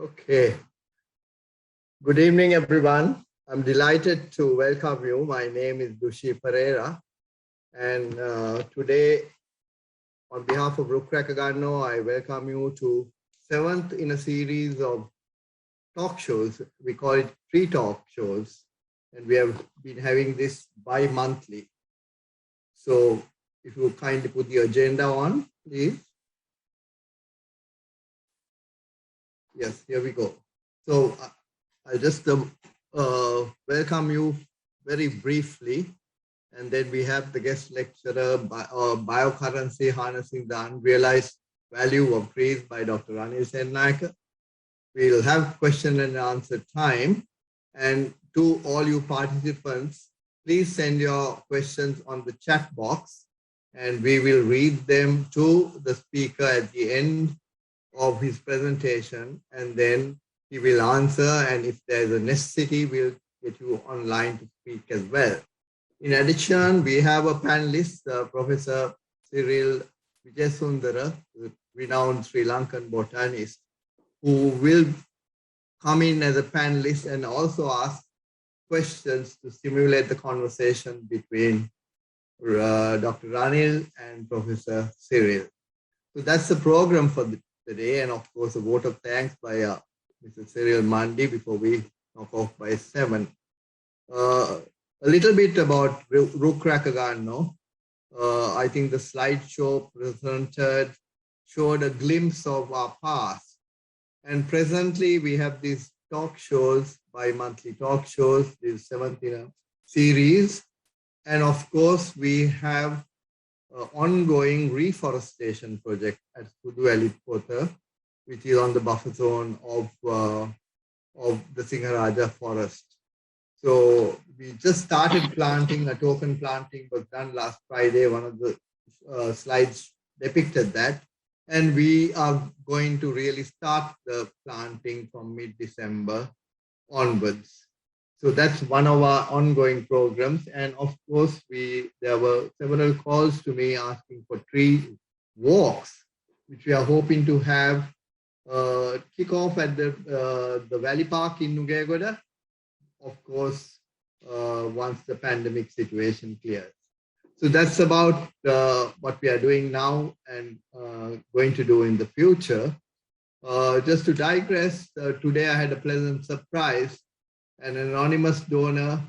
Okay. Good evening, everyone. I'm delighted to welcome you. My name is Dushi Pereira. And today, on behalf of Ruk Rakaganno, I welcome you to 7th in a series of talk shows. We call it free talk shows. And we have been having this bi-monthly. So if you kindly put the agenda on, please. Yes, here we go. So I just welcome you very briefly. And then we have the guest lecturer, Biocurrency, Harnessing the Unrealized Value of Trees by Dr. Ranil Senanayake. We'll have question and answer time. And to all you participants, please send your questions on the chat box and we will read them to the speaker at the end of his presentation, and then he will answer, and if there is a necessity, we'll get you online to speak as well. In addition, we have a panelist, Professor Cyril Vijayasundara, renowned Sri Lankan botanist, who will come in as a panelist and also ask questions to stimulate the conversation between Dr. Ranil and Professor Cyril. So that's the program for today, and of course a vote of thanks by Mr. Cyril Mandi before we knock off by 7. A little bit about Ruk Rakaganno. I think the slideshow presented showed a glimpse of our past, and presently we have these talk shows, bi-monthly talk shows, this 7th in a series, and of course we have ongoing reforestation project at Pudu Alipota, which is on the buffer zone of the Singharaja forest. So we just started planting. A token planting was done last Friday. One of the slides depicted that. And we are going to really start the planting from mid-December onwards. So that's one of our ongoing programs. And of course, there were several calls to me asking for tree walks, which we are hoping to have kick off at the Valley Park in Nugegoda, of course, once the pandemic situation clears. So that's about what we are doing now and going to do in the future. Just to digress, today I had a pleasant surprise. An anonymous donor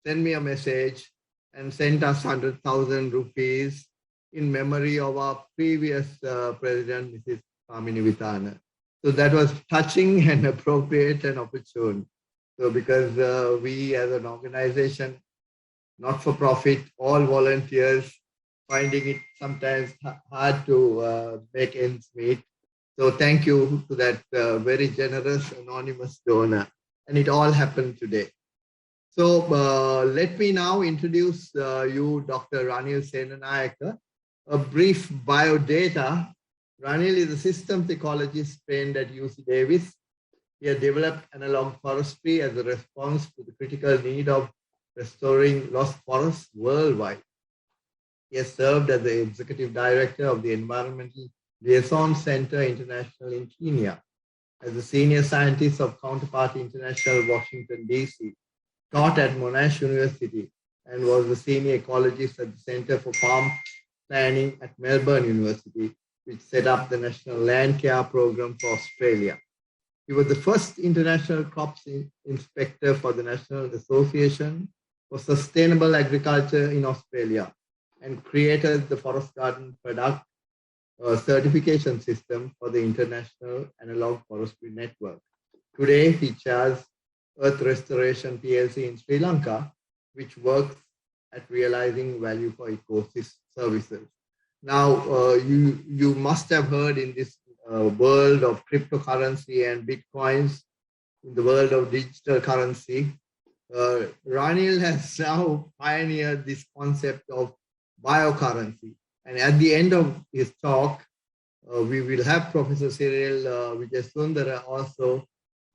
sent me a message and sent us 100,000 rupees in memory of our previous president, Mrs. Kamini Vitana. So that was touching and appropriate and opportune. So because we as an organization, not for profit, all volunteers, finding it sometimes hard to make ends meet. So thank you to that very generous anonymous donor. And it all happened today. So let me now introduce you, Dr. Ranil Senanayake. A brief biodata. Ranil is a systems ecologist trained at UC Davis. He has developed analog forestry as a response to the critical need of restoring lost forests worldwide. He has served as the executive director of the Environmental Liaison Center International in Kenya, as a senior scientist of Counterparty International, Washington, D.C., taught at Monash University, and was the senior ecologist at the Center for Farm Planning at Melbourne University, which set up the National Land Care Program for Australia. He was the first international crops inspector for the National Association for Sustainable Agriculture in Australia, and created the Forest Garden Product certification system for the International Analog Forestry Network. Today, he chairs Earth Restoration PLC in Sri Lanka, which works at realizing value for ecosystem services. Now, you must have heard in this world of cryptocurrency and Bitcoins, in the world of digital currency, Ranil has now pioneered this concept of biocurrency. And at the end of his talk, we will have Professor Cyril Vijayasundara also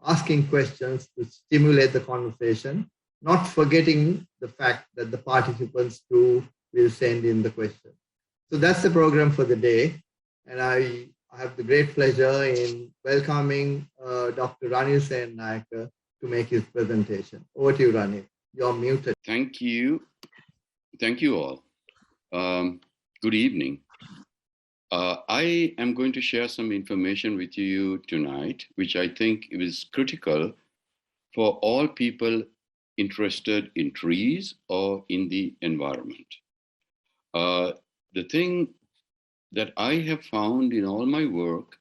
asking questions to stimulate the conversation, not forgetting the fact that the participants too will send in the questions. So that's the program for the day. And I I have the great pleasure in welcoming Dr. Ranil Senanayake to make his presentation. Over to you, Ranil. You're muted. Thank you. Thank you all. Good evening. I am going to share some information with you tonight, which I think is critical for all people interested in trees or in the environment. The thing that I have found in all my work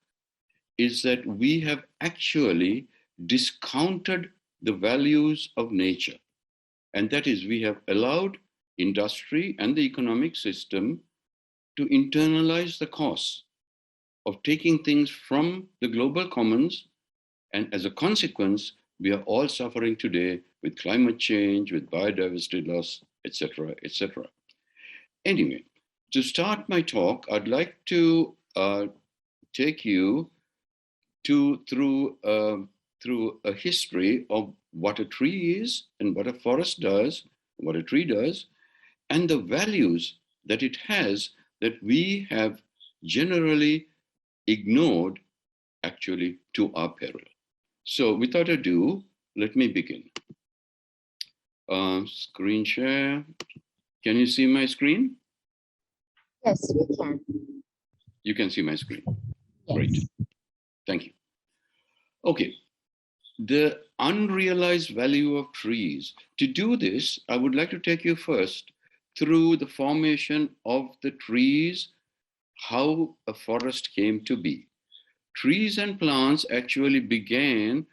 is that we have actually discounted the values of nature. And that is, we have allowed industry and the economic system to internalize the costs of taking things from the global commons. And as a consequence, we are all suffering today with climate change, with biodiversity loss, etc., etc. Anyway, to start my talk, I'd like to take you through a history of what a tree is and what a forest does, what a tree does, and the values that it has that we have generally ignored, actually, to our peril. So without ado, let me begin. Screen share. Can you see my screen? Yes, we can. You can see my screen. Yes. Great. Thank you. Okay. The unrealized value of trees. To do this, I would like to take you first through the formation of the trees, how a forest came to be. Trees and plants actually began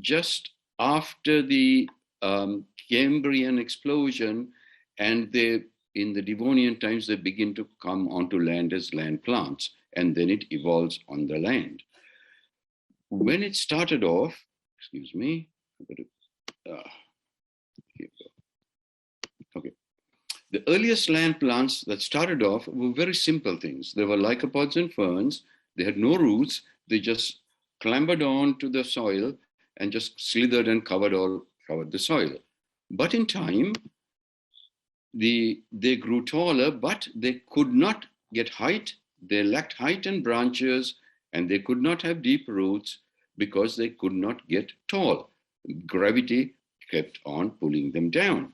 just after the Cambrian explosion, and in the Devonian times, they begin to come onto land as land plants, and then it evolves on the land. When it started off, excuse me, here we go. Okay. The earliest land plants that started off were very simple things. They were lycopods and ferns. They had no roots. They just clambered on to the soil and just slithered and covered the soil. But in time, they grew taller, but they could not get height. They lacked height and branches, and they could not have deep roots because they could not get tall. Gravity kept on pulling them down.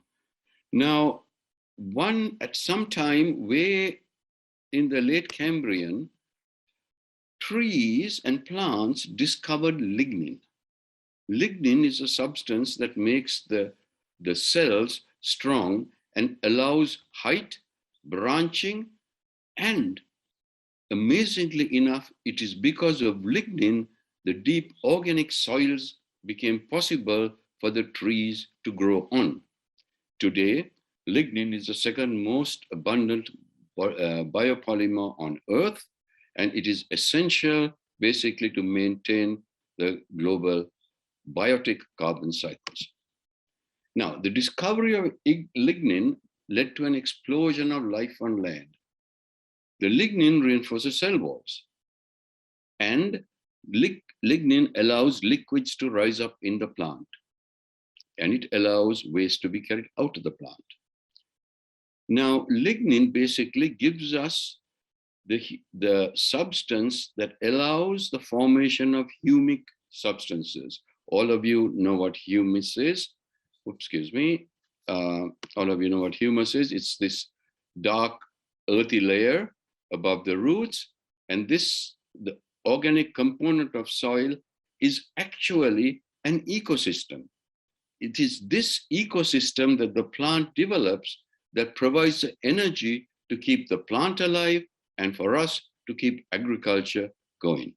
Now, at some time way in the late Cambrian, trees and plants discovered lignin. Lignin is a substance that makes the cells strong and allows height, branching, and amazingly enough, it is because of lignin the deep organic soils became possible for the trees to grow on. Today, lignin is the second most abundant biopolymer on Earth, and it is essential basically to maintain the global biotic carbon cycles. Now, the discovery of lignin led to an explosion of life on land. The lignin reinforces cell walls, and lignin allows liquids to rise up in the plant, and it allows waste to be carried out of the plant. Now, lignin basically gives us the substance that allows the formation of humic substances. All of you know what humus is. Excuse me. All of you know what humus is. It's this dark, earthy layer above the roots, and the organic component of soil is actually an ecosystem. It is this ecosystem that the plant develops that provides the energy to keep the plant alive and for us to keep agriculture going.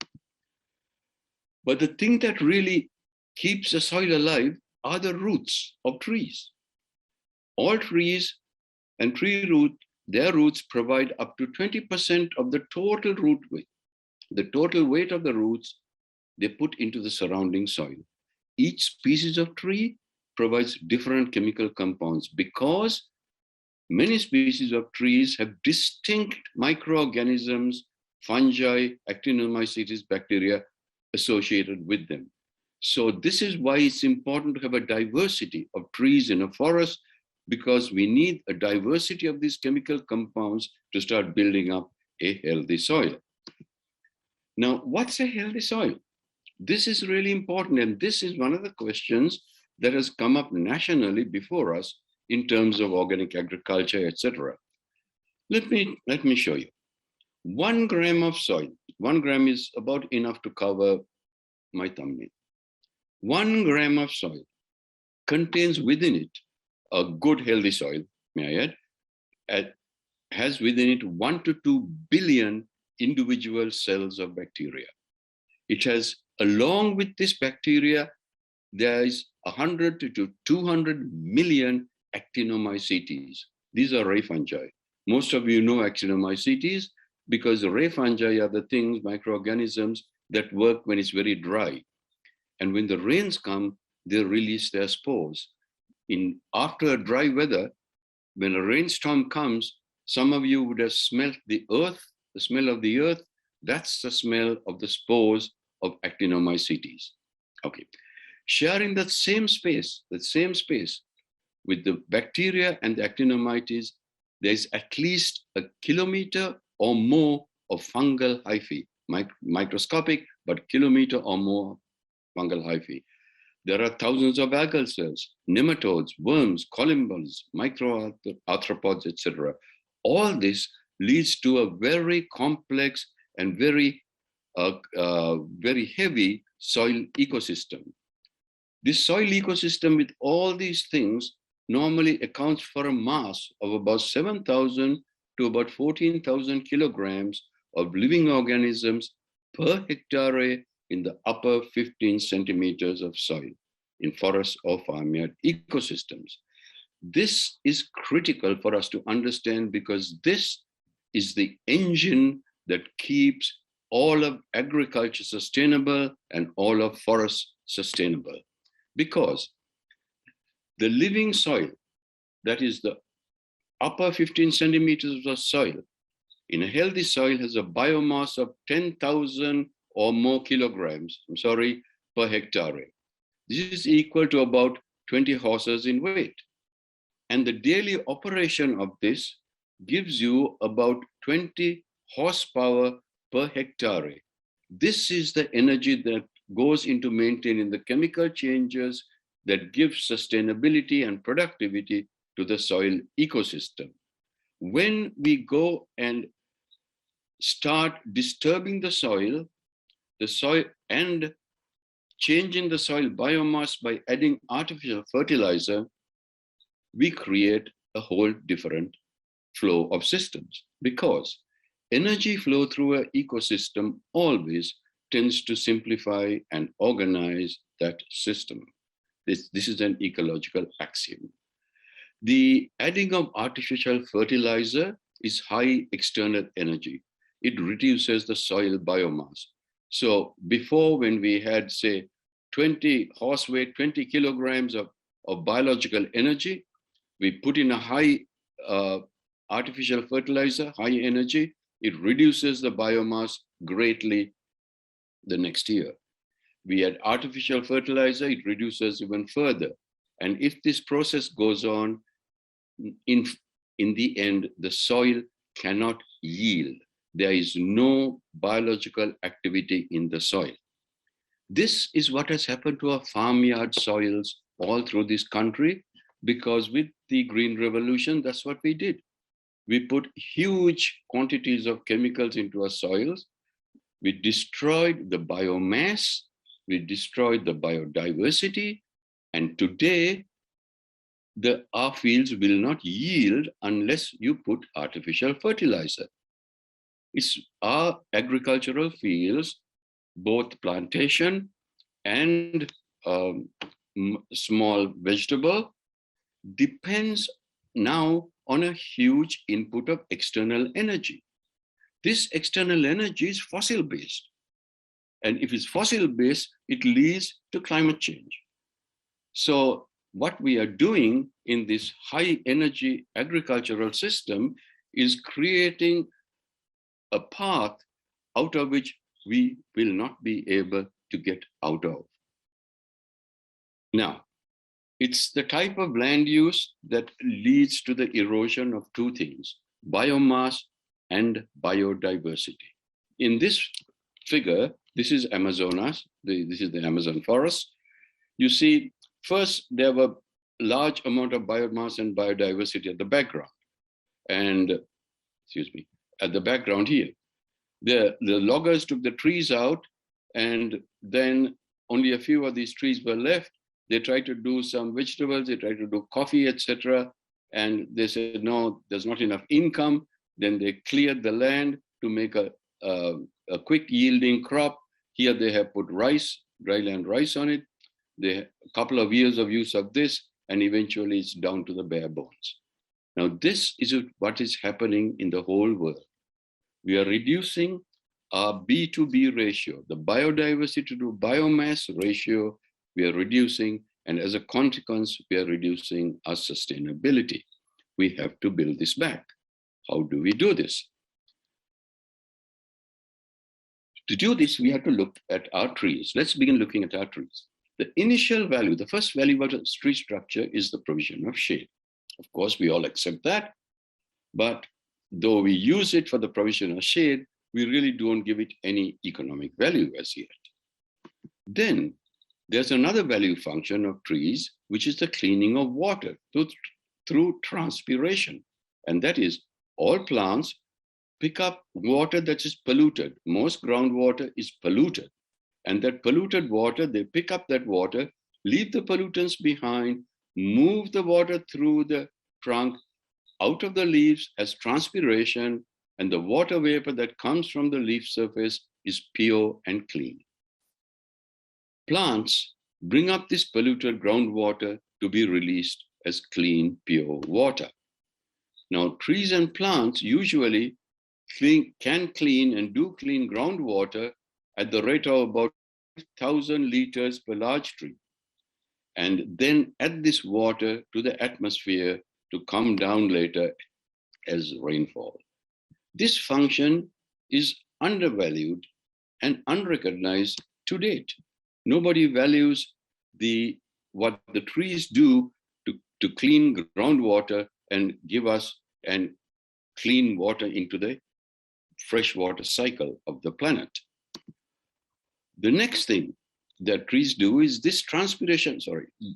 But the thing that really keeps the soil alive are the roots of trees. All trees and their roots provide up to 20% of the total root weight. The total weight of the roots they put into the surrounding soil. Each species of tree provides different chemical compounds because many species of trees have distinct microorganisms, fungi, actinomycetes, bacteria associated with them. So this is why it's important to have a diversity of trees in a forest, because we need a diversity of these chemical compounds to start building up a healthy soil. Now, what's a healthy soil? This is really important, and this is one of the questions that has come up nationally before us in terms of organic agriculture, etc. Let me show you. 1 gram of soil, 1 gram is about enough to cover my thumbnail. 1 gram of soil contains within it a good healthy soil, may I add, has within it 1 to 2 billion individual cells of bacteria. It has, along with this bacteria, there is 100 to 200 million actinomycetes. These are ray fungi. Most of you know actinomycetes because ray fungi are the things, microorganisms, that work when it's very dry. And when the rains come, they release their spores. After a dry weather, when a rainstorm comes, some of you would have smelled the earth, the smell of the earth. That's the smell of the spores of actinomycetes. Okay. Sharing that same space with the bacteria and the actinomycetes, there's at least a kilometer or more of fungal hyphae, microscopic, but kilometer or more fungal hyphae. There are thousands of algal cells, nematodes, worms, collembols, microarthropods, etc. All this leads to a very complex and very heavy soil ecosystem. This soil ecosystem with all these things normally accounts for a mass of about 7,000 to about 14,000 kilograms of living organisms per hectare in the upper 15 centimeters of soil in forest or farmyard ecosystems. This is critical for us to understand because this is the engine that keeps all of agriculture sustainable and all of forests sustainable. Because the living soil, that is the upper 15 centimeters of soil, in a healthy soil has a biomass of 10,000 or more kilograms, per hectare. This is equal to about 20 horses in weight. And the daily operation of this gives you about 20 horsepower per hectare. This is the energy that goes into maintaining the chemical changes that give sustainability and productivity to the soil ecosystem. When we go and start disturbing the soil and changing the soil biomass by adding artificial fertilizer, we create a whole different flow of systems because energy flow through an ecosystem always tends to simplify and organize that system. This is an ecological axiom. The adding of artificial fertilizer is high external energy. It reduces the soil biomass. So before, when we had, say, 20 horse weight, 20 kilograms of biological energy, we put in a high artificial fertilizer, high energy, it reduces the biomass greatly the next year. We add artificial fertilizer, it reduces even further. And if this process goes on, in the end, the soil cannot yield. There is no biological activity in the soil. This is what has happened to our farmyard soils all through this country, because with the Green Revolution, that's what we did. We put huge quantities of chemicals into our soils. We destroyed the biomass. We destroyed the biodiversity. And today, our fields will not yield unless you put artificial fertilizer. Our agricultural fields, both plantation and small vegetable, depends now on a huge input of external energy. This external energy is fossil-based. And if it's fossil-based, it leads to climate change. So what we are doing in this high energy agricultural system is creating a path out of which we will not be able to get out of. Now, it's the type of land use that leads to the erosion of two things, biomass and biodiversity. In this figure, this is Amazonas, this is the Amazon forest. You see, first there were large amount of biomass and biodiversity at the background. And, excuse me, at the background here. The loggers took the trees out, and then only a few of these trees were left. They tried to do some vegetables, they tried to do coffee, etc. And they said, no, there's not enough income. Then they cleared the land to make a quick yielding crop. Here they have put rice, dryland rice on it. A couple of years of use of this, and eventually it's down to the bare bones. Now, this is what is happening in the whole world. We are reducing our B to B ratio, the biodiversity to biomass ratio, we are reducing, and as a consequence, we are reducing our sustainability. We have to build this back. How do we do this? To do this, we have to look at our trees. Let's begin looking at our trees. The initial value, the first value of a tree structure is the provision of shade. Of course, we all accept that, but though we use it for the provision of shade, we really don't give it any economic value as yet. Then there's another value function of trees, which is the cleaning of water through transpiration. And that is, all plants pick up water that is polluted. Most groundwater is polluted. And that polluted water, they pick up that water, leave the pollutants behind, move the water through the trunk, out of the leaves as transpiration, and the water vapor that comes from the leaf surface is pure and clean. Plants bring up this polluted groundwater to be released as clean, pure water. Now, trees and plants usually can clean and do clean groundwater at the rate of about 1,000 liters per large tree, and then add this water to the atmosphere to come down later as rainfall. This function is undervalued and unrecognized to date. Nobody values what the trees do to clean groundwater and give us and clean water into the freshwater cycle of the planet. The next thing that trees do is this transpiration,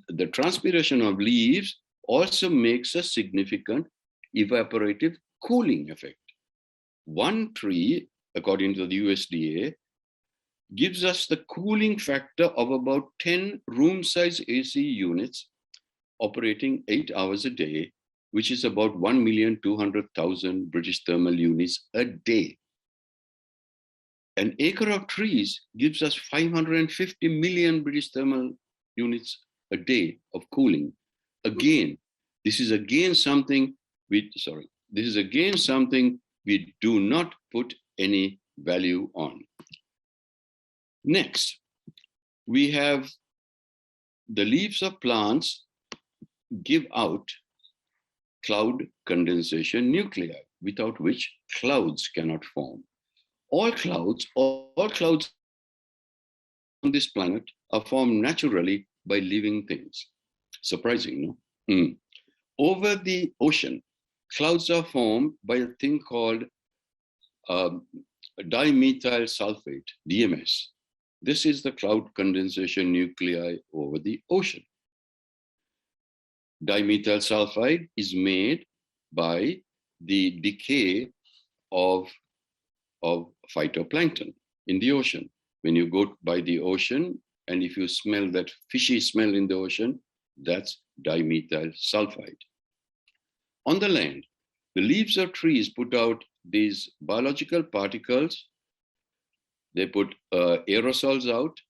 the transpiration of leaves also makes a significant evaporative cooling effect. One tree, according to the USDA, gives us the cooling factor of about 10 room-size AC units operating 8 hours a day, which is about 1,200,000 British thermal units a day. An acre of trees gives us 550 million British thermal units a day of cooling. Again, this is again something we do not put any value on. Next, we have the leaves of plants give out cloud condensation nuclei, without which clouds cannot form. All clouds on this planet are formed naturally by living things. Surprising, no? Over the ocean, clouds are formed by a thing called dimethyl sulfate, DMS. This is the cloud condensation nuclei over the ocean. Dimethyl sulfide is made by the decay of phytoplankton in the ocean. When you go by the ocean, and if you smell that fishy smell in the ocean, that's dimethyl sulfide. On the land, the leaves of trees put out these biological particles. They put aerosols out,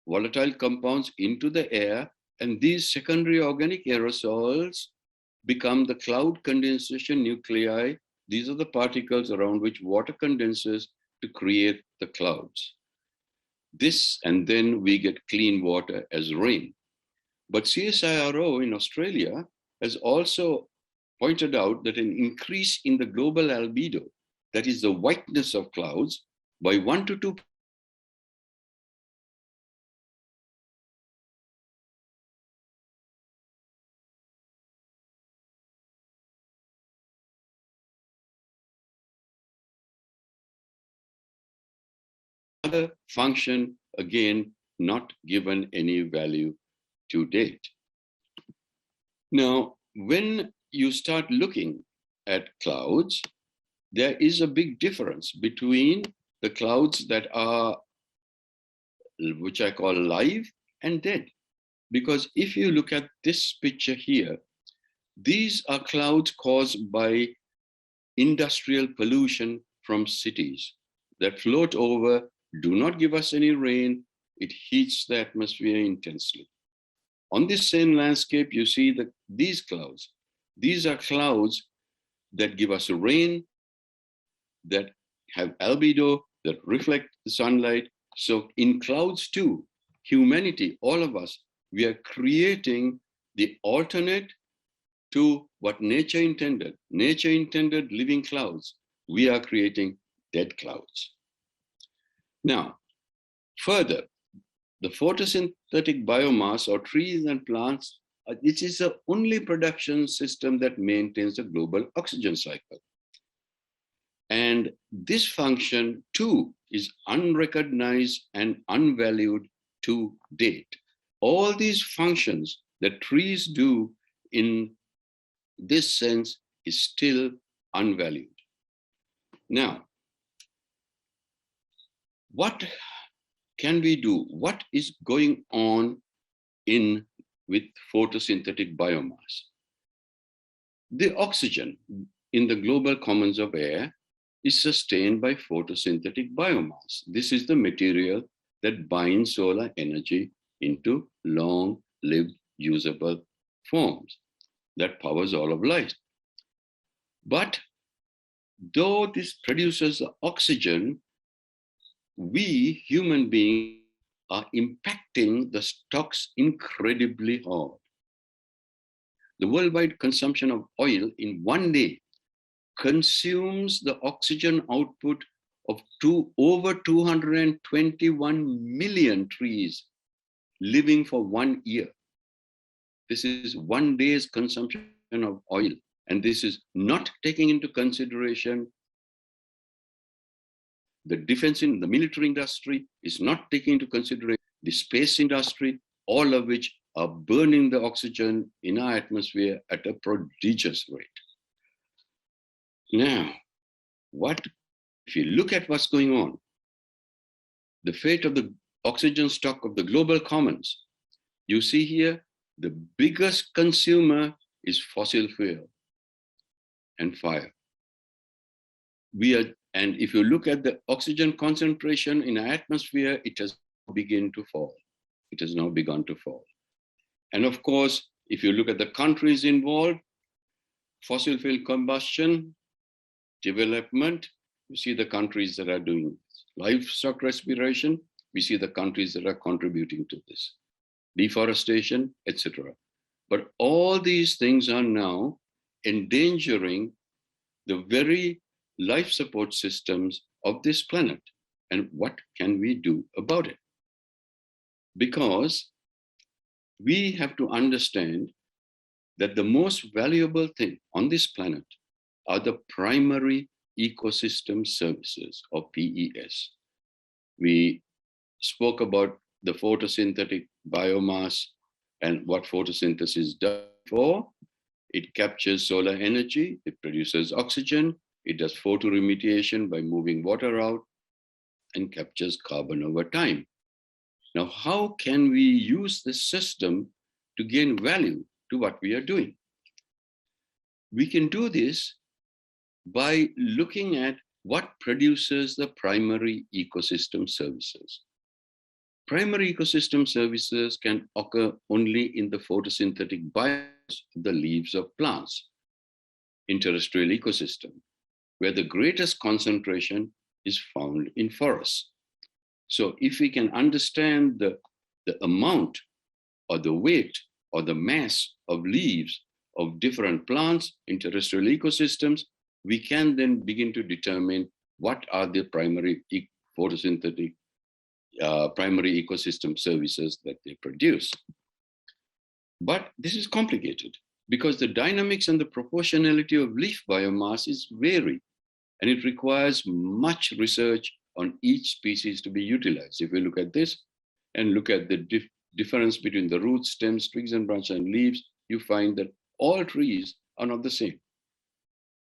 volatile compounds into the air, and these secondary organic aerosols become the cloud condensation nuclei. These are the particles around which water condenses to create the clouds. And then we get clean water as rain. But CSIRO in Australia has also pointed out that an increase in the global albedo, that is the whiteness of clouds, by 1 to 2 Another function, again, not given any value to date. Now, when you start looking at clouds, there is a big difference between the clouds that are, which I call live and dead. Because if you look at this picture here, these are clouds caused by industrial pollution from cities that float over, do not give us any rain, it heats the atmosphere intensely. On this same landscape, you see these clouds. These are clouds that give us rain, that have albedo, that reflect the sunlight. So in clouds too, humanity, all of us, we are creating the alternate to what nature intended. Nature intended living clouds. We are creating dead clouds. Now, further, the photosynthetic biomass or trees and plants, it is the only production system that maintains the global oxygen cycle. And this function too is unrecognized and unvalued to date. All these functions that trees do in this sense is still unvalued. Now, what can we do? What is going on with photosynthetic biomass? The oxygen in the global commons of air is sustained by photosynthetic biomass. This is the material that binds solar energy into long-lived usable forms that powers all of life. But though this produces the oxygen, we human beings are impacting the stocks incredibly hard. The worldwide consumption of oil in one day consumes the oxygen output of over 221 million trees living for 1 year. This is 1 day's consumption of oil. And this is not taking into consideration the defense in the military industry, is not taking into consideration the space industry, all of which are burning the oxygen in our atmosphere at a prodigious rate. Now, if you look at what's going on, the fate of the oxygen stock of the global commons, you see here, the biggest consumer is fossil fuel and fire. And if you look at the oxygen concentration in our atmosphere, it has begun to fall. It has now begun to fall. And of course, if you look at the countries involved, fossil fuel combustion, development, you see the countries that are doing this. Livestock respiration, we see the countries that are contributing to this. Deforestation, etc. But all these things are now endangering the very life support systems of this planet. And what can we do about it? Because we have to understand that the most valuable thing on this planet are the primary ecosystem services, or PES. We spoke about the photosynthetic biomass and what photosynthesis does for. It captures solar energy, it produces oxygen, it does photoremediation by moving water out, and captures carbon over time. Now, how can we use this system to gain value to what we are doing? We can do this by looking at what produces the primary ecosystem services. Primary ecosystem services can occur only in the photosynthetic biomass, the leaves of plants, in terrestrial ecosystem, where the greatest concentration is found in forests. So if we can understand the amount or the weight or the mass of leaves of different plants in terrestrial ecosystems, we can then begin to determine what are the primary photosynthetic primary ecosystem services that they produce. But this is complicated because the dynamics and the proportionality of leaf biomass is vary, and it requires much research on each species to be utilized. If we look at this and look at the difference between the roots, stems, twigs and branches and leaves, you find that all trees are not the same.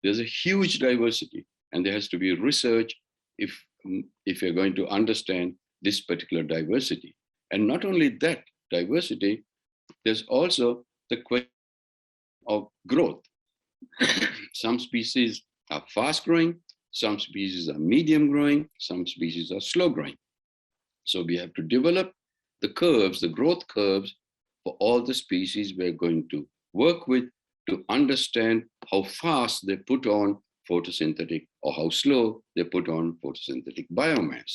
There's a huge diversity, and there has to be research if you're going to understand this particular diversity. And not only that diversity, there's also the question of growth. Some species are fast growing, some species are medium growing, some species are slow growing. So we have to develop the curves, the growth curves for all the species we're going to work with to understand how fast they put on photosynthetic or how slow they put on photosynthetic biomass.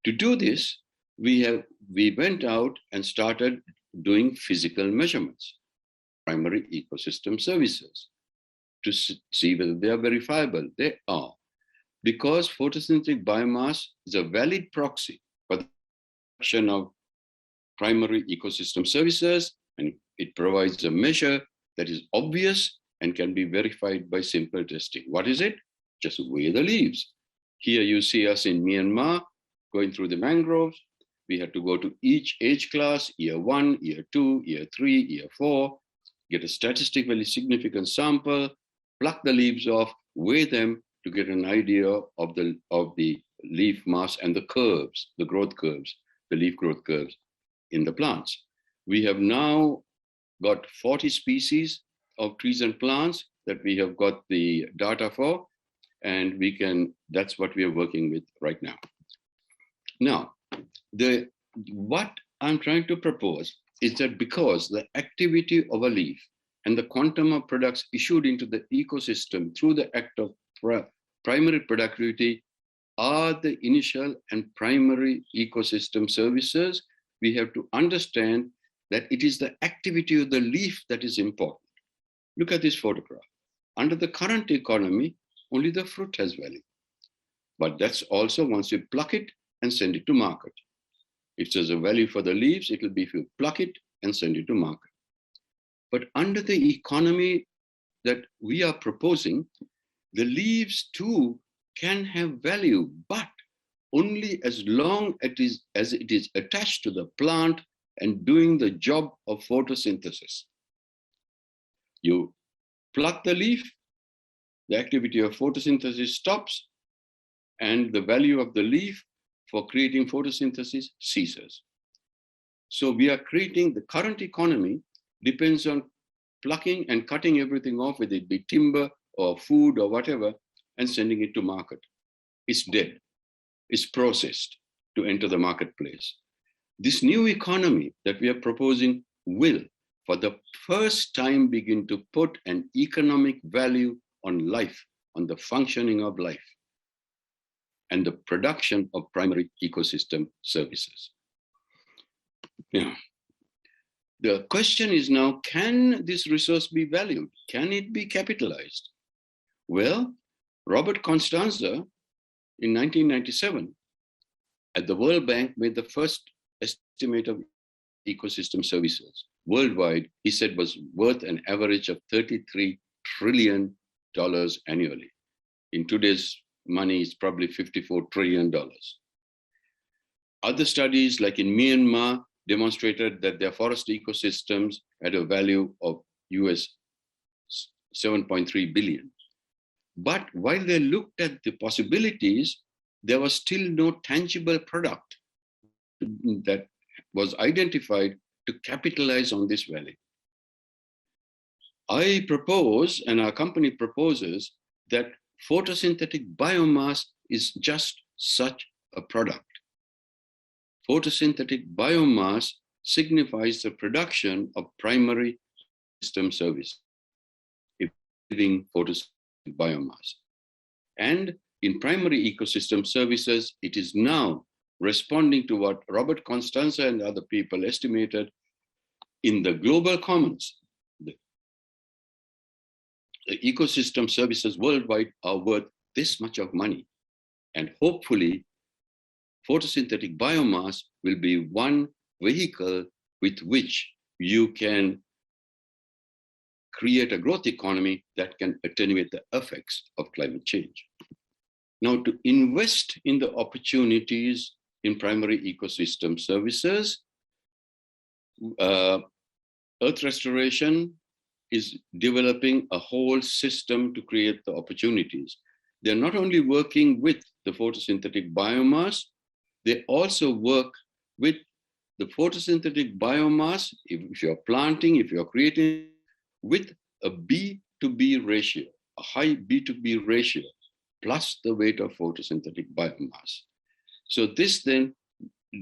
To do this, we went out and started doing physical measurements, primary ecosystem services, to see whether they are verifiable. They are, because photosynthetic biomass is a valid proxy for the production of primary ecosystem services, and it provides a measure that is obvious and can be verified by simple testing. What is it? Just weigh the leaves. Here you see us in Myanmar going through the mangroves. We had to go to each age class, year 1, year 2, year 3, year 4, get a statistically significant sample, pluck the leaves off, weigh them to get an idea of the leaf mass and the curves, the growth curves, the leaf growth curves in the plants. We have now got 40 species of trees and plants that we have got the data for, and that's what we are working with right now. Now, what I'm trying to propose is that because the activity of a leaf and the quantum of products issued into the ecosystem through the act of primary productivity are the initial and primary ecosystem services, we have to understand that it is the activity of the leaf that is important. Look at this photograph. Under the current economy, only the fruit has value. But that's also once you pluck it and send it to market. If there's a value for the leaves, it will be if you pluck it and send it to market. But under the economy that we are proposing, the leaves too can have value, but only as long as it is attached to the plant and doing the job of photosynthesis. You pluck the leaf, the activity of photosynthesis stops, and the value of the leaf for creating photosynthesis ceases. So we are creating, the current economy depends on plucking and cutting everything off, whether it be timber or food or whatever, and sending it to market. It's dead. It's processed to enter the marketplace. This new economy that we are proposing will, for the first time, begin to put an economic value on life, on the functioning of life, and the production of primary ecosystem services. Yeah. The question is now, can this resource be valued? Can it be capitalized? Well, Robert Constanza in 1997 at the World Bank made the first estimate of ecosystem services. Worldwide, he said, was worth an average of $33 trillion annually. In today's money, it's probably $54 trillion. Other studies, like in Myanmar, demonstrated that their forest ecosystems had a value of US 7.3 billion. But while they looked at the possibilities, there was still no tangible product that was identified to capitalize on this value. I propose, and our company proposes, that photosynthetic biomass is just such a product. Photosynthetic biomass signifies the production of primary system service, living photosynthetic biomass. And in primary ecosystem services, it is now responding to what Robert Constanza and other people estimated in the global commons. The ecosystem services worldwide are worth this much of money. And hopefully, photosynthetic biomass will be one vehicle with which you can create a growth economy that can attenuate the effects of climate change. Now, to invest in the opportunities in primary ecosystem services, Earth Restoration is developing a whole system to create the opportunities. They're not only working with the photosynthetic biomass, they also work with the photosynthetic biomass, if you're planting, if you're creating, with a B to B ratio, a high B to B ratio, plus the weight of photosynthetic biomass. So this then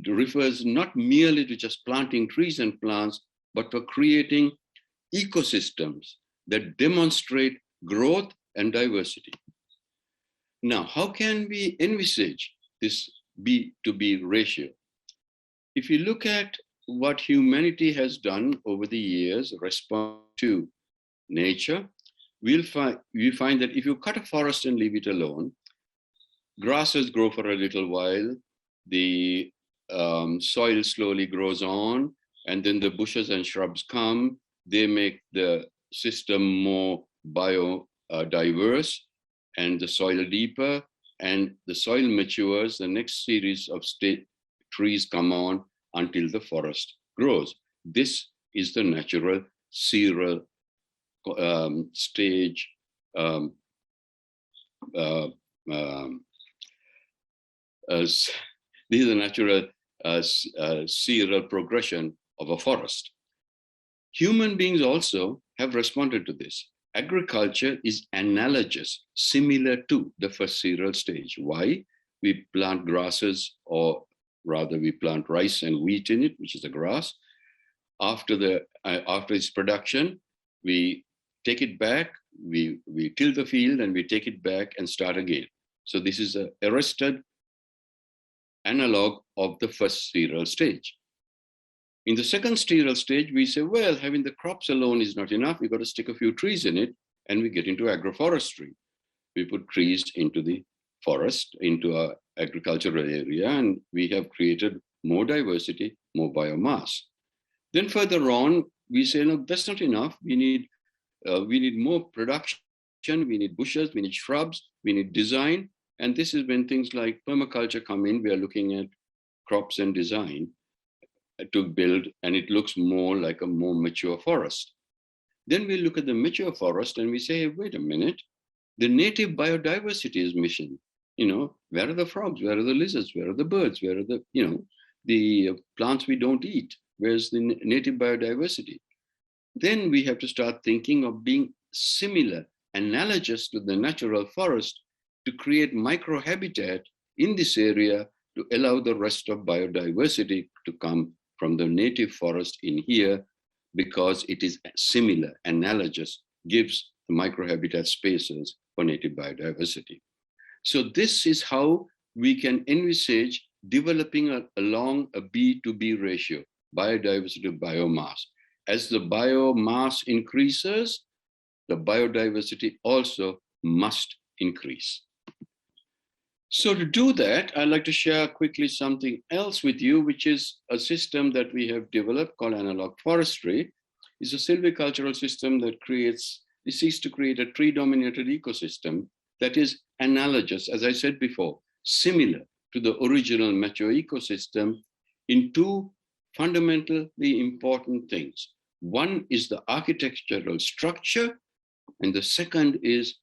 refers not merely to just planting trees and plants, but for creating ecosystems that demonstrate growth and diversity. Now, how can we envisage this B to B ratio? If you look at what humanity has done over the years, respond to nature, we find that if you cut a forest and leave it alone, grasses grow for a little while, the soil slowly grows on, and then the bushes and shrubs come. They make the system more biodiverse and the soil deeper, and the soil matures. The next series of trees come on until the forest grows. This is the natural seral stage this is the natural serial progression of a forest. Human beings also have responded to this. Agriculture is analogous, similar to the first cereal stage. Why? We plant grasses, or rather we plant rice and wheat in it, which is a grass. After its production, we take it back, we till the field and we take it back and start again. So this is an arrested analog of the first cereal stage. In the second sterile stage, we say, well, having the crops alone is not enough. We've got to stick a few trees in it, and we get into agroforestry. We put trees into the forest, into our agricultural area, and we have created more diversity, more biomass. Then further on, we say, no, that's not enough. We need more production. We need bushes, we need shrubs, we need design. And this is when things like permaculture come in. We are looking at crops and design to build, and it looks more like a more mature forest. Then we look at the mature forest and we say, hey, wait a minute, the native biodiversity is missing. Where are the frogs? Where are the lizards? Where are the birds? Where are the plants we don't eat? Where's the native biodiversity? Then we have to start thinking of being similar, analogous to the natural forest, to create microhabitat in this area to allow the rest of biodiversity to come from the native forest in here, because it is similar, analogous, gives the microhabitat spaces for native biodiversity. So this is how we can envisage developing along a B to B ratio, biodiversity to biomass. As the biomass increases, the biodiversity also must increase. So to do that, I'd like to share quickly something else with you, which is a system that we have developed called analog forestry. It's a silvicultural system that seeks to create a tree-dominated ecosystem that is analogous, as I said before, similar to the original mature ecosystem in two fundamentally important things. One is the architectural structure, and the second is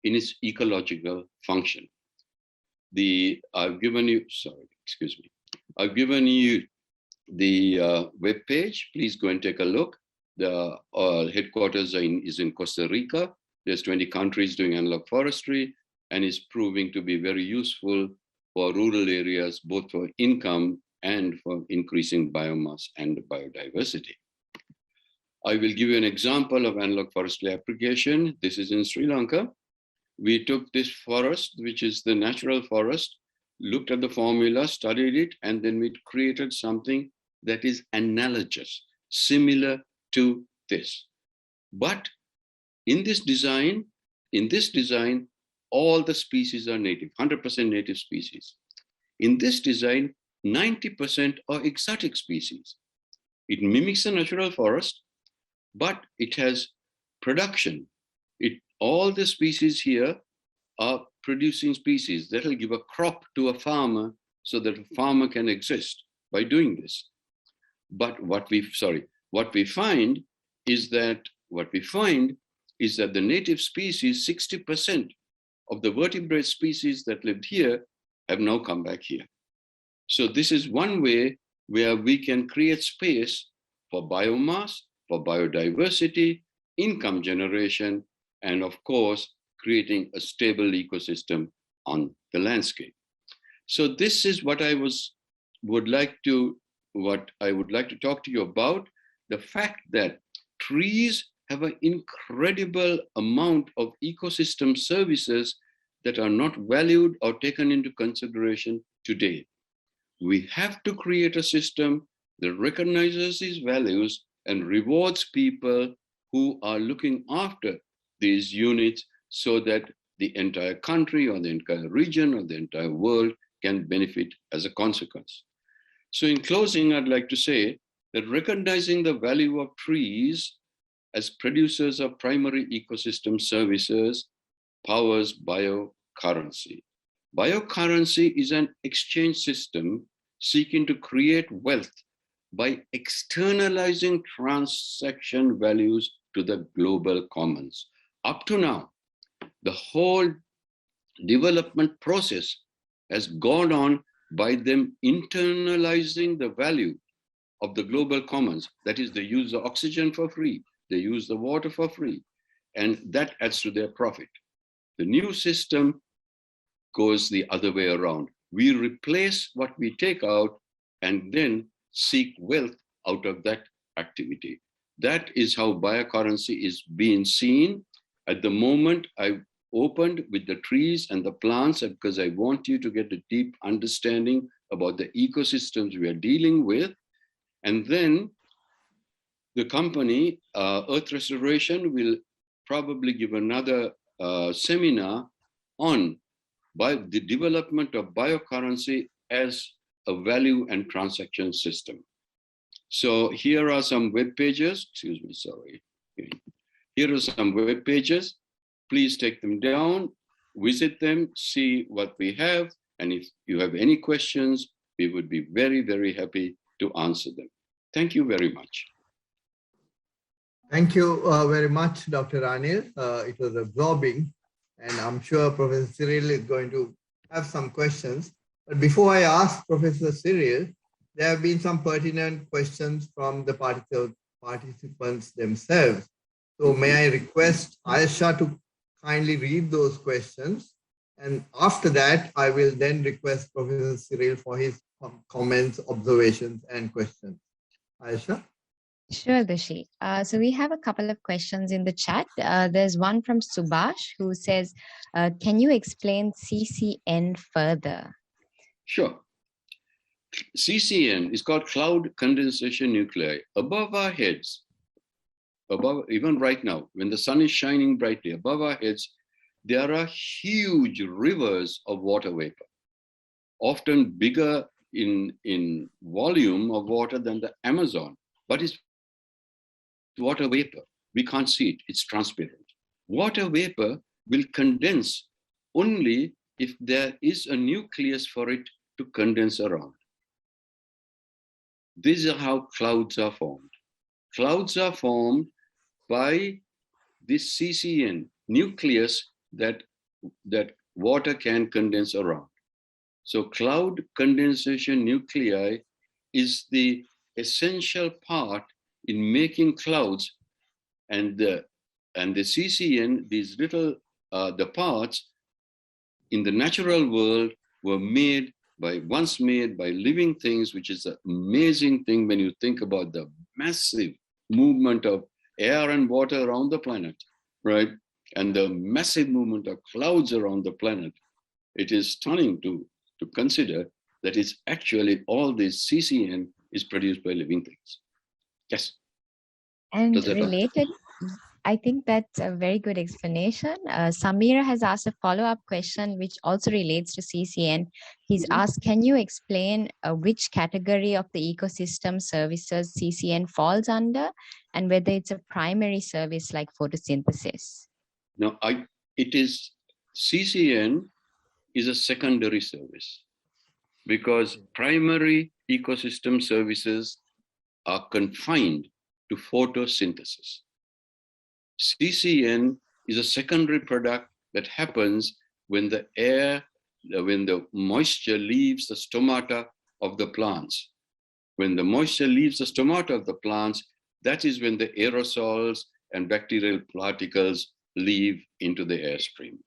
in its ecological function. I've given you the web page. Please go and take a look. The headquarters is in Costa Rica. There's 20 countries doing analog forestry, and is proving to be very useful for rural areas, both for income and for increasing biomass and biodiversity. I will give you an example of analog forestry application. This is in Sri Lanka. We took this forest, which is the natural forest, looked at the formula, studied it, and then we created something that is analogous, similar to this. But in this design, all the species are native, 100% native species. In this design, 90% are exotic species. It mimics a natural forest, but it has production. All the species here are producing species that will give a crop to a farmer so that a farmer can exist by doing this. But what we find is that the native species, 60% of the vertebrate species that lived here have now come back here. So this is one way where we can create space for biomass, for biodiversity, income generation, and of course, creating a stable ecosystem on the landscape. So this is what I would like to talk to you about, the fact that trees have an incredible amount of ecosystem services that are not valued or taken into consideration today. We have to create a system that recognizes these values and rewards people who are looking after these units so that the entire country or the entire region or the entire world can benefit as a consequence. So in closing, I'd like to say that recognizing the value of trees as producers of primary ecosystem services powers biocurrency. Biocurrency is an exchange system seeking to create wealth by externalizing transaction values to the global commons. Up to now, the whole development process has gone on by them internalizing the value of the global commons. That is, they use the oxygen for free, they use the water for free, and that adds to their profit. The new system goes the other way around. We replace what we take out and then seek wealth out of that activity. That is how biocurrency is being seen. At the moment, I opened with the trees and the plants because I want you to get a deep understanding about the ecosystems we are dealing with. And then the company, Earth Restoration, will probably give another seminar on the development of biocurrency as a value and transaction system. So here are some web pages. Excuse me, sorry. Here are some web pages. Please take them down, visit them, see what we have. And if you have any questions, we would be very, very happy to answer them. Thank you very much. Thank you very much, Dr. Ranil. It was absorbing, and I'm sure Professor Cyril is going to have some questions. But before I ask Professor Cyril, there have been some pertinent questions from the participants themselves. So may I request Aisha to kindly read those questions. And after that, I will then request Professor Cyril for his comments, observations, and questions. Aisha? Sure, Dashi. So we have a couple of questions in the chat. There's one from Subhash who says, can you explain CCN further? Sure. CCN is called cloud condensation nuclei. Above our heads, even right now, when the sun is shining brightly above our heads, there are huge rivers of water vapor, often bigger in volume of water than the Amazon, but it's water vapor. We can't see it, it's transparent. Water vapor will condense only if there is a nucleus for it to condense around. This is how clouds are formed. Clouds are formed by this CCN nucleus that water can condense around. So cloud condensation nuclei is the essential part in making clouds, and the CCN, these little the parts in the natural world were once made by living things, which is an amazing thing when you think about the massive movement of air and water around the planet, right? And the massive movement of clouds around the planet. It is stunning to consider that it's actually all this CCN is produced by living things. Yes. And related, I think that's a very good explanation. Samira has asked a follow-up question, which also relates to CCN. He's asked, can you explain which category of the ecosystem services CCN falls under, and whether it's a primary service like photosynthesis? Now, it is CCN is a secondary service, because primary ecosystem services are confined to photosynthesis. CCN is a secondary product that happens when the air, when the moisture leaves the stomata of the plants. When the moisture leaves the stomata of the plants, that is when the aerosols and bacterial particles leave into the airstream.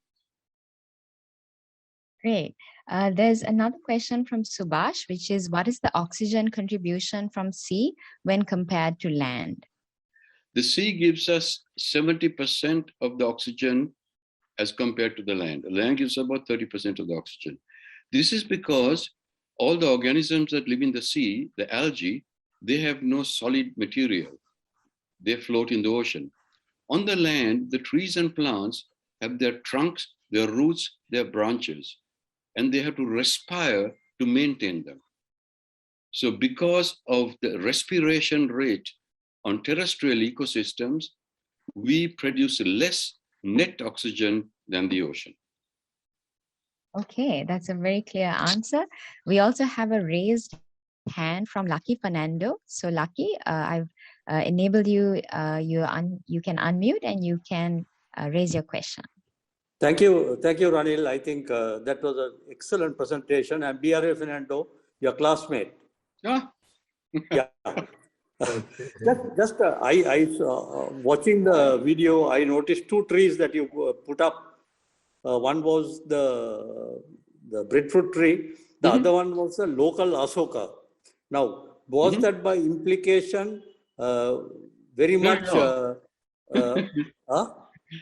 Great. There's another question from Subhash, which is, what is the oxygen contribution from sea when compared to land? The sea gives us 70% of the oxygen as compared to the land. The land gives about 30% of the oxygen. This is because all the organisms that live in the sea, the algae, they have no solid material. They float in the ocean. On the land, the trees and plants have their trunks, their roots, their branches, and they have to respire to maintain them. So because of the respiration rate on terrestrial ecosystems, we produce less net oxygen than the ocean. Okay, that's a very clear answer. We also have a raised hand from Lucky Fernando. So Lucky, I've enabled you, you can unmute and you can raise your question. Thank you, Ranil. I think that was an excellent presentation. And B.R. Fernando, your classmate. Yeah. Yeah. Watching the video, I noticed two trees that you put up. One was the breadfruit tree. The other one was the local Asoka. Now, was that by implication very much?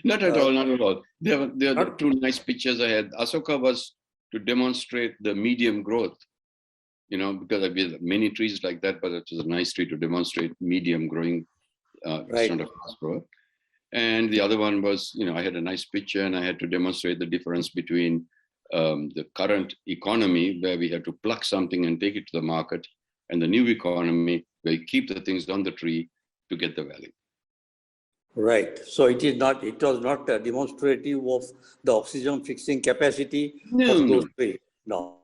Not at all, not at all. There are two nice pictures I had. Asoka was to demonstrate the medium growth, you know, because I have many trees like that, but it was a nice tree to demonstrate medium growing. It's not a fast grower. And the other one was, you know, I had a nice picture and I had to demonstrate the difference between the current economy where we have to pluck something and take it to the market, and the new economy where you keep the things on the tree to get the value. Right. So it was not demonstrative of the oxygen fixing capacity of those trees. No.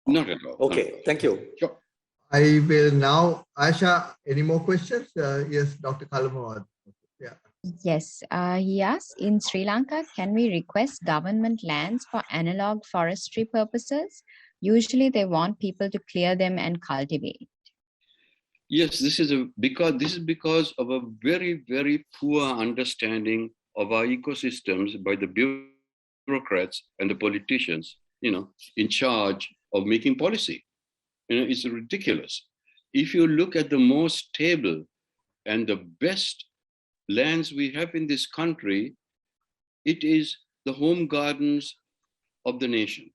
Not at all. Okay. Thank you. Sure. I will now, Aisha, any more questions? Yes, Dr. Kalamawad. Yeah. Yes, he asks, in Sri Lanka, can we request government lands for analog forestry purposes? Usually they want people to clear them and cultivate. Yes, this is because of a very, very poor understanding of our ecosystems by the bureaucrats and the politicians, you know, in charge of making policy. You know, it's ridiculous. If you look at the most stable and the best lands we have in this country, it is the home gardens of the nation,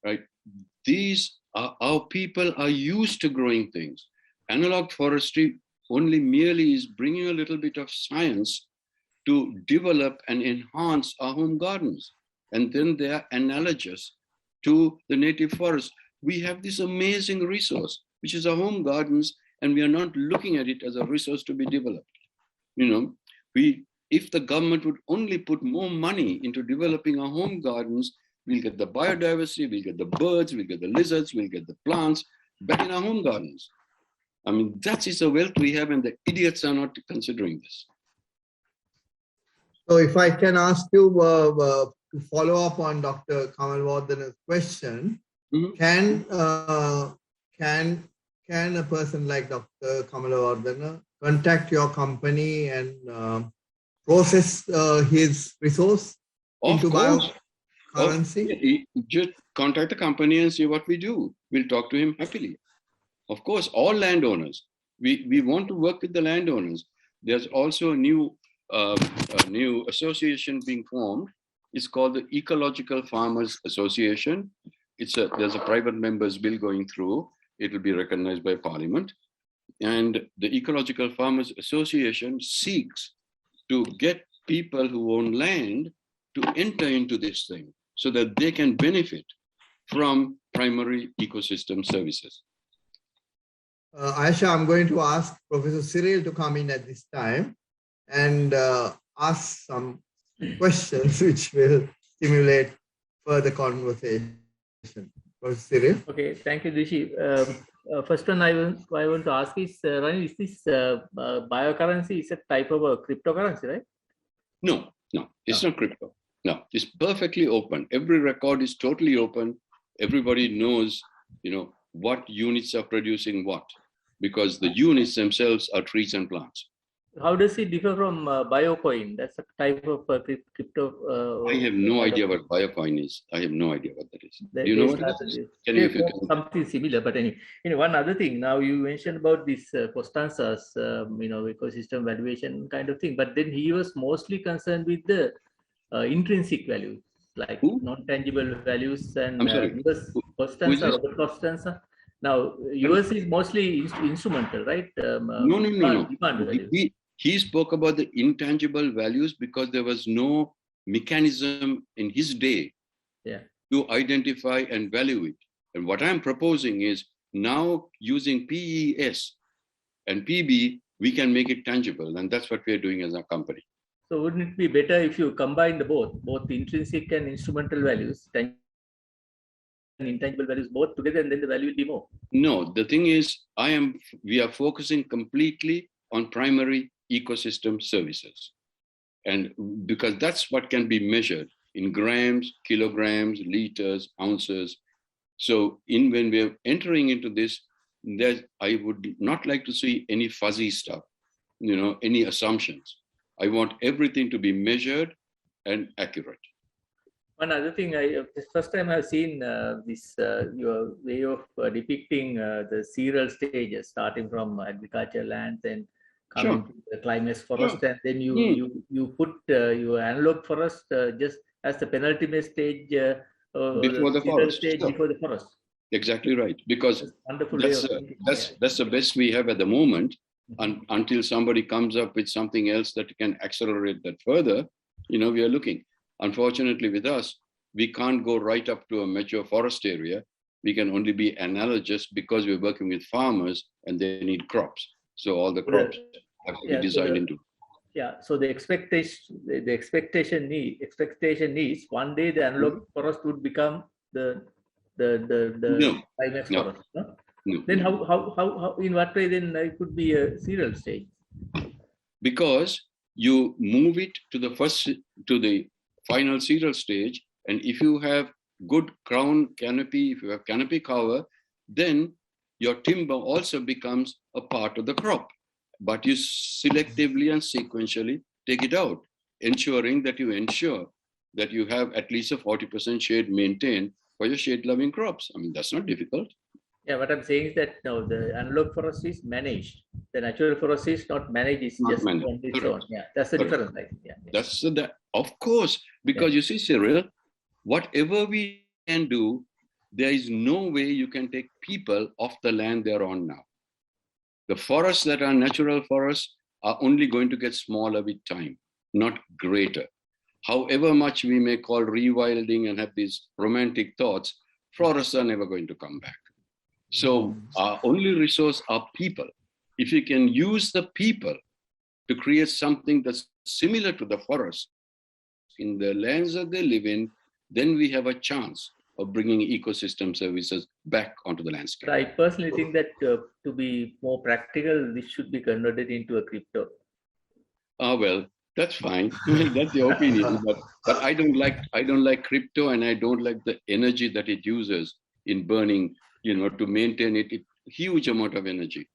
right? These are, our people are used to growing things. Analog forestry only merely is bringing a little bit of science to develop and enhance our home gardens. And then they are analogous to the native forest. We have this amazing resource, which is our home gardens, and we are not looking at it as a resource to be developed. You know, if the government would only put more money into developing our home gardens, we'll get the biodiversity, we'll get the birds, we'll get the lizards, we'll get the plants back in our home gardens. I mean, that is the wealth we have, and the idiots are not considering this. So if I can ask you to follow up on Dr. Kamalwardhana's question, can a person like Dr. Kamalwardhana contact your company and process his resource into biocurrency? Just contact the company and see what we do. We'll talk to him happily. Of course, all landowners. We want to work with the landowners. There's also a new association being formed. It's called the Ecological Farmers Association. There's a private members bill going through. It will be recognized by Parliament. And the Ecological Farmers Association seeks to get people who own land to enter into this thing so that they can benefit from primary ecosystem services. Aisha, I'm going to ask Professor Cyril to come in at this time and ask some questions which will stimulate further conversation. Professor Cyril? Okay, thank you, Rishi. First one I want to ask is, Ranil, is this biocurrency is a type of a cryptocurrency, right? No, it's not crypto. No, it's perfectly open. Every record is totally open. Everybody knows, what units are producing what, because the units themselves are trees and plants. How does it differ from Biocoin? That's a type of crypto. I have no idea what Biocoin is. I have no idea what that is. Do you know what it is? Something similar, but anyway, one other thing. Now you mentioned about this Costanza's, ecosystem valuation kind of thing, but then he was mostly concerned with the intrinsic values, like non-tangible values, and Costanza, Robert Costanza. Now, yours is mostly instrumental, right? No. He spoke about the intangible values because there was no mechanism in his day to identify and value it. And what I'm proposing is now using PES and PB, we can make it tangible. And that's what we are doing as a company. So wouldn't it be better if you combine both intrinsic and instrumental values, and intangible values both together, and then the value will be more? No, the thing is, we are focusing completely on primary ecosystem services. And because that's what can be measured in grams, kilograms, liters, ounces. So when we're entering into this, I would not like to see any fuzzy stuff, any assumptions. I want everything to be measured and accurate. One other thing, this first time I've seen this your way of depicting the cereal stages, starting from agricultural lands and coming to the climax forest, and then you put your analog forest just as the penultimate stage before the forest. Before the forest. Exactly right, because that's the best we have at the moment. Until somebody comes up with something else that can accelerate that further, we are looking. Unfortunately, with us, we can't go right up to a mature forest area. We can only be analogous because we're working with farmers and they need crops. So all the crops have to be designed into. Yeah. So the expectation is one day the analog forest would become the climax forest. No? No. Then how in what way then it could be a cereal stage? Because you move it to the final cereal stage, and if you have good crown canopy, if you have canopy cover, then your timber also becomes a part of the crop. But you selectively and sequentially take it out, ensuring that you have at least a 40% shade maintained for your shade-loving crops. I mean, that's not difficult. Yeah, what I'm saying is that no, the analog forest is managed. The natural forest is not managed, it's just on its own. Yeah, that's the difference, right? Yeah. That's of course, because you see, Cyril, whatever we can do, there is no way you can take people off the land they're on now. The forests that are natural forests are only going to get smaller with time, not greater. However much we may call rewilding and have these romantic thoughts, forests are never going to come back. So our only resource are people. If you can use the people to create something that's similar to the forest in the lands that they live in, then we have a chance of bringing ecosystem services back onto the landscape. I personally think that to be more practical, this should be converted into a crypto. Well, that's fine. That's your opinion, but I don't like crypto, and I don't like the energy that it uses in burning. To maintain it, huge amount of energy.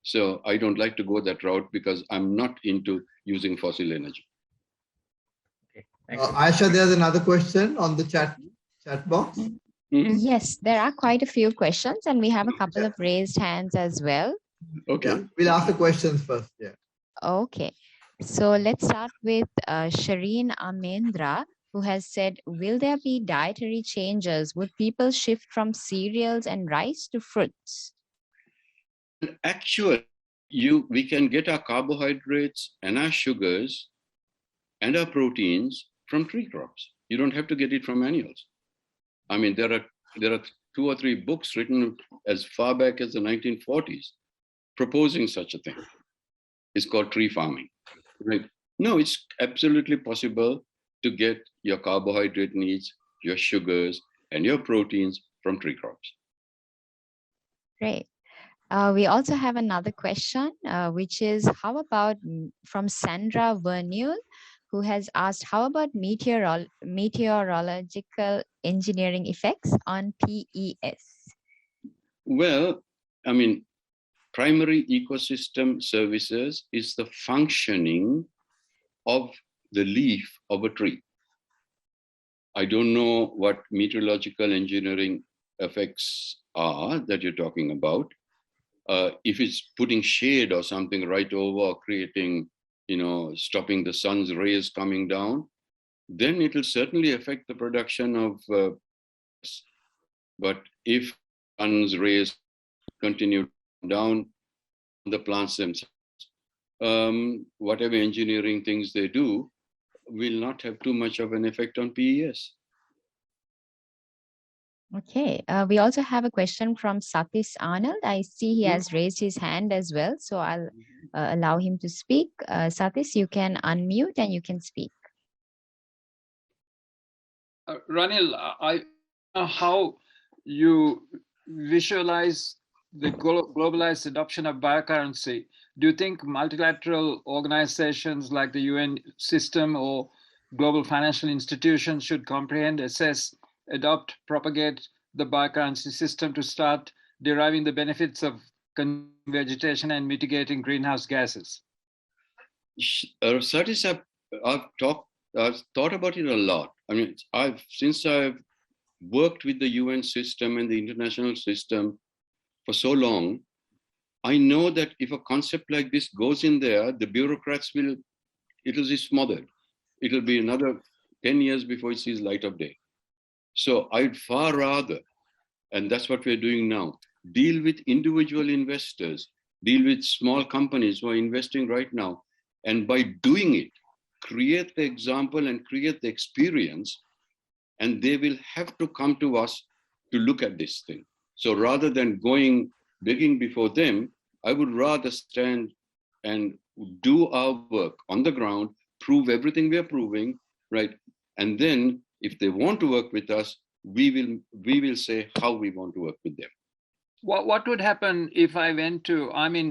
So I don't like to go that route because I'm not into using fossil energy. Okay. Aisha, there's another question on the chat box. Mm-hmm. Yes, there are quite a few questions, and we have a couple of raised hands as well. Okay. Yeah, we'll ask the questions first. Yeah. Okay. So let's start with Shireen Amendra, who has said, will there be dietary changes? Would people shift from cereals and rice to fruits? Actually, we can get our carbohydrates and our sugars and our proteins from tree crops. You don't have to get it from animals. I mean, there are 2 or 3 books written as far back as the 1940s proposing such a thing. It's called tree farming, right? No, it's absolutely possible to get your carbohydrate needs your sugars, and your proteins from tree crops. Great. We also have another question, which is how about from Sandra Verneuil, who has asked, how about meteorological engineering effects on PES? Well, I mean, primary ecosystem services is the functioning of the leaf of a tree. I don't know what meteorological engineering effects are that you're talking about. If it's putting shade or something right over, creating, stopping the sun's rays coming down, then it will certainly affect the production of. But if sun's rays continue down the plants themselves, whatever engineering things they do will not have too much of an effect on PES. Okay, we also have a question from Satish Arnold. I see he has raised his hand as well, so I'll allow him to speak. Satish, you can unmute and you can speak. Ranil, I know how you visualize the globalized adoption of biocurrency. Do you think multilateral organizations like the UN system or global financial institutions should comprehend, assess, adopt, propagate the biocurrency system to start deriving the benefits of vegetation and mitigating greenhouse gases? Satish, I've thought about it a lot. I mean, since I've worked with the UN system and the international system for so long, I know that if a concept like this goes in there, the bureaucrats it'll be smothered. It'll be another 10 years before it sees light of day. So I'd far rather, and that's what we're doing now, deal with individual investors, deal with small companies who are investing right now, and by doing it, create the example and create the experience, and they will have to come to us to look at this thing. So rather than begging before them, I would rather stand and do our work on the ground, prove everything we are proving, right? And then if they want to work with us, we will say how we want to work with them. What would happen if I'm in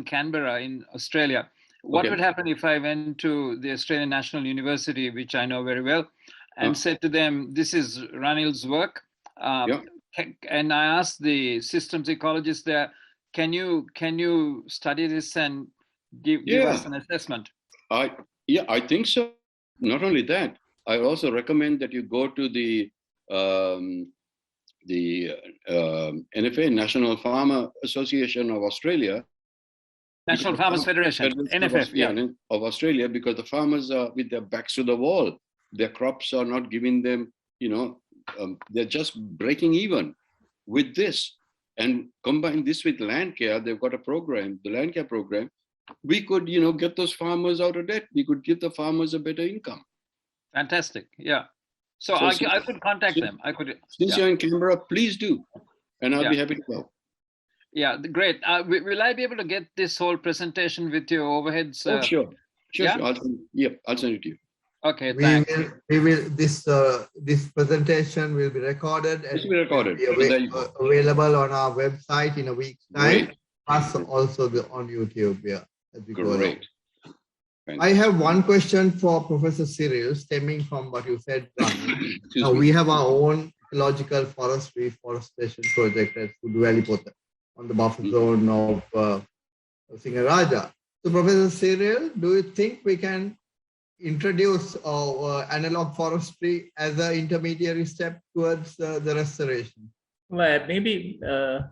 Canberra in Australia. What would happen if I went to the Australian National University, which I know very well, and said to them, this is Ranil's work. And I asked the systems ecologists there, can you study this and give us an assessment? I think so. Not only that, I also recommend that you go to the NFA, National Farmer Association of Australia. National Farmers Federation, NFF, of Australia, because the farmers are with their backs to the wall. Their crops are not giving them, they're just breaking even with this. And combine this with land care, they've got a program, the land care program. We could, get those farmers out of debt. We could give the farmers a better income. Fantastic, yeah. So I could contact them. Since you're in Canberra, please do. And I'll be happy to help. Yeah, great. Will I be able to get this whole presentation with your overheads? Sure. I'll send it to you. Okay, thanks. This presentation will be recorded and available on our website in a week's time, plus also on YouTube. As we go along. I have one question for Professor Cyril, stemming from what you said. Now we have our own ecological forestry forestation project at Udvalipota on the buffer zone of Singaraja. So, Professor Cyril, do you think we can introduce analog forestry as an intermediary step towards the restoration? Well, maybe a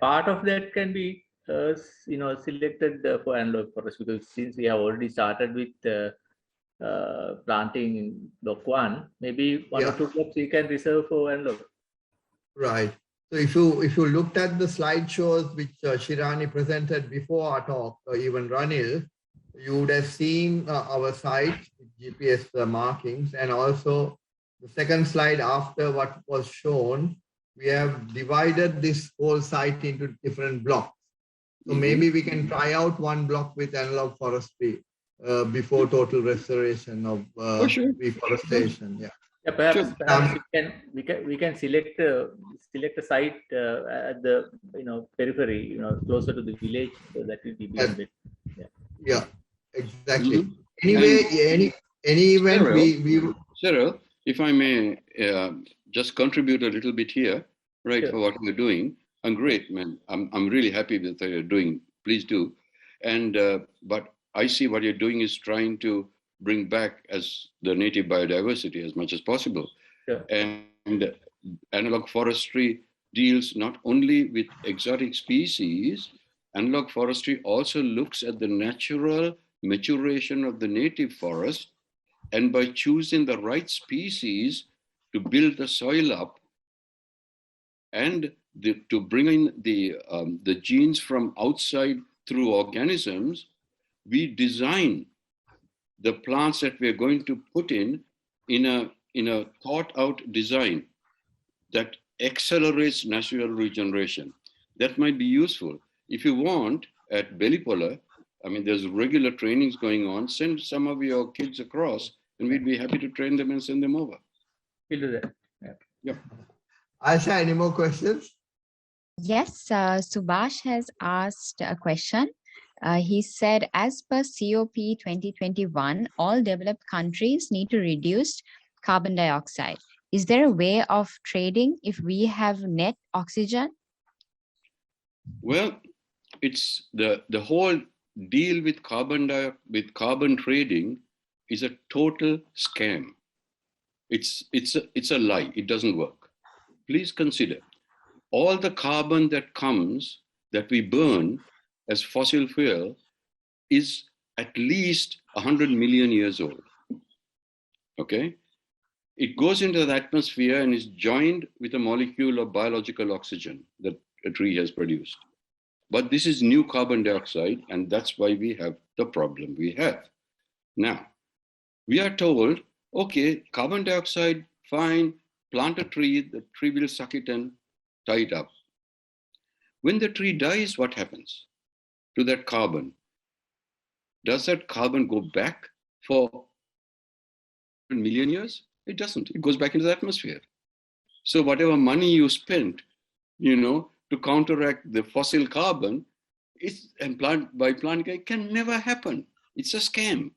part of that can be selected for analog forest, because since we have already started with planting in block 1, maybe one or two blocks we can reserve for analog. Right. So if you looked at the slideshows which Shirani presented before our talk, or even Ranil, you would have seen our site with GPS markings, and also the second slide after what was shown, we have divided this whole site into different blocks. So maybe we can try out one block with analog forestry before total restoration of reforestation. Yeah. Yeah, perhaps, Sure. perhaps we can select a site at the periphery, closer to the village, so that will be beyond it. Yeah. Yeah, exactly. Mhm. Anyway, any event we Cyril, if I may just contribute a little bit here, right, Sure. for what we're doing. I'm great, man. I'm really happy with what you're doing. Please do. And but I see what you're doing is trying to bring back as the native biodiversity as much as possible. Sure. And analog forestry deals not only with exotic species. Analog forestry also looks at the natural maturation of the native forest, and by choosing the right species to build the soil up and to bring in the genes from outside through organisms, we design the plants that we're going to put in a thought out design that accelerates natural regeneration. That might be useful. If you want, at Belipola, I mean, there's regular trainings going on. Send some of your kids across, and we'd be happy to train them and send them over. We'll do that. Yeah. Yep. Aisha, any more questions? Yes, Subhash has asked a question. He said, as per COP 2021, all developed countries need to reduce carbon dioxide. Is there a way of trading if we have net oxygen? Well, it's the whole deal with carbon trading is a total scam. It's a lie. It doesn't work. Please consider all the carbon that we burn as fossil fuel is at least 100 million years old. Okay? It goes into the atmosphere and is joined with a molecule of biological oxygen that a tree has produced. But this is new carbon dioxide, and that's why we have the problem we have. Now, we are told, okay, carbon dioxide, fine, plant a tree, the tree will suck it and tie it up. When the tree dies, what happens to that carbon? Does that carbon go back for 100 million years? It doesn't. It goes back into the atmosphere. So whatever money you spent, to counteract the fossil carbon, it can never happen. It's a scam.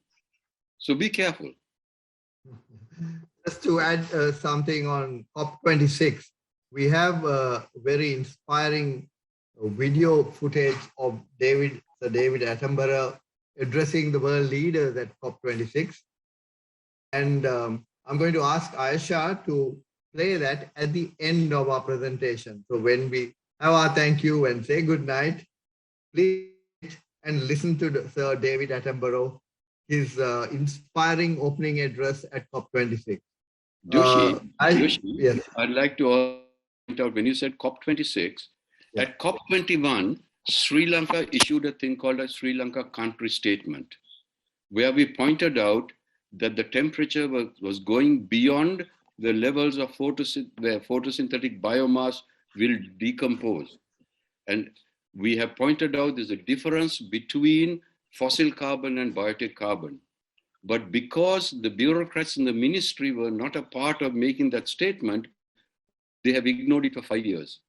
So be careful. Just to add something on COP26, we have a very inspiring video footage of Sir David Attenborough addressing the world leaders at COP26. And I'm going to ask Aisha to play that at the end of our presentation. So when we have our thank you and say good night, please and listen to Sir David Attenborough, his inspiring opening address at COP26. Joshi, yes. I'd like to point out when you said COP26, at COP21, Sri Lanka issued a thing called a Sri Lanka country statement, where we pointed out that the temperature was going beyond the levels of where photosynthetic biomass will decompose. And we have pointed out there's a difference between fossil carbon and biotic carbon. But because the bureaucrats in the ministry were not a part of making that statement, they have ignored it for 5 years.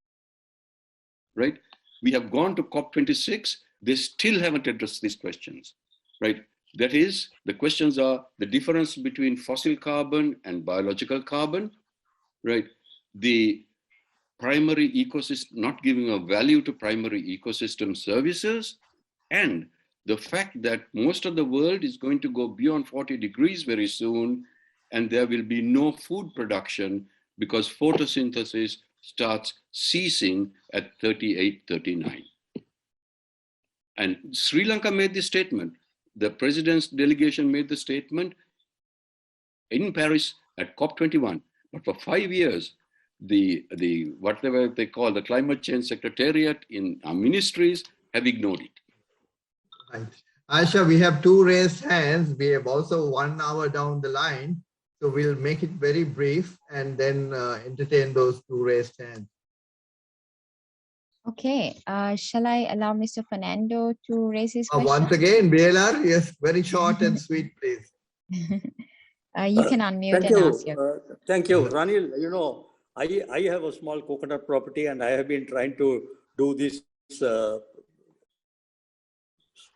Right? We have gone to COP26, they still haven't addressed these questions. Right? That is, the questions are the difference between fossil carbon and biological carbon, right? The primary ecosystem, not giving a value to primary ecosystem services, and the fact that most of the world is going to go beyond 40 degrees very soon, and there will be no food production because photosynthesis starts ceasing at 38, 39. And Sri Lanka made this statement. The president's delegation made the statement in Paris at COP21. But for 5 years, the whatever they call the climate change secretariat in our ministries have ignored it. Right. Aisha, we have 2 raised hands. We have also 1 hour down the line. So we'll make it very brief and then entertain those 2 raised hands. Okay, shall I allow Mr. Fernando to raise his question? Once again, BLR, yes, very short and sweet, please. You can unmute Thank and you. ask your Thank you, Ranil. You know, I have a small coconut property, and I have been trying to do this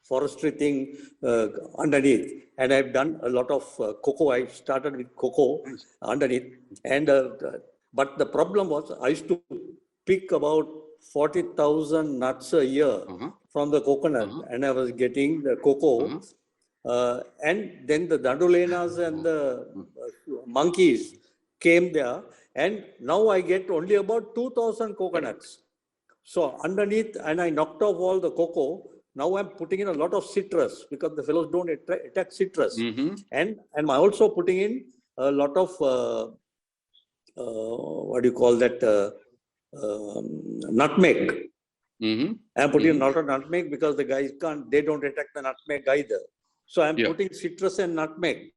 forestry thing underneath, and I've done a lot of cocoa. I started with cocoa underneath, and but the problem was I used to pick about 40,000 nuts a year from the coconut, and I was getting the cocoa. And then the dandulenas and the monkeys came there, and now I get only about 2,000 coconuts. So underneath, and I knocked off all the cocoa. Now I'm putting in a lot of citrus because the fellows don't attack citrus. And I'm also putting in a lot of, what do you call that, nutmeg. I'm putting a lot of nutmeg because the guys they don't attack the nutmeg either. So I'm putting citrus and nutmeg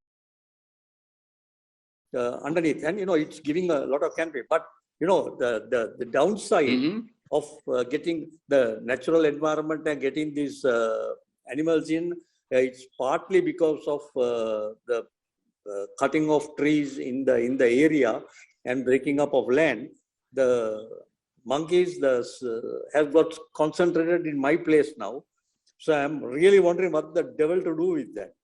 underneath, and it's giving a lot of canopy. But the downside of getting the natural environment and getting these animals in, it's partly because of the cutting of trees in the area and breaking up of land. The monkeys have got concentrated in my place now. So I'm really wondering what the devil to do with that.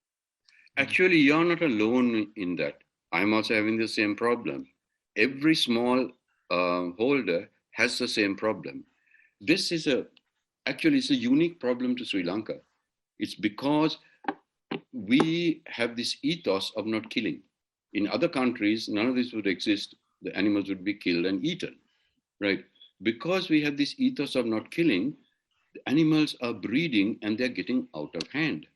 Actually, you're not alone in that. I'm also having the same problem. Every small holder has the same problem. This is actually it's a unique problem to Sri Lanka. It's because we have this ethos of not killing. In other countries, none of this would exist. The animals would be killed and eaten, right? Because we have this ethos of not killing, the animals are breeding and they're getting out of hand.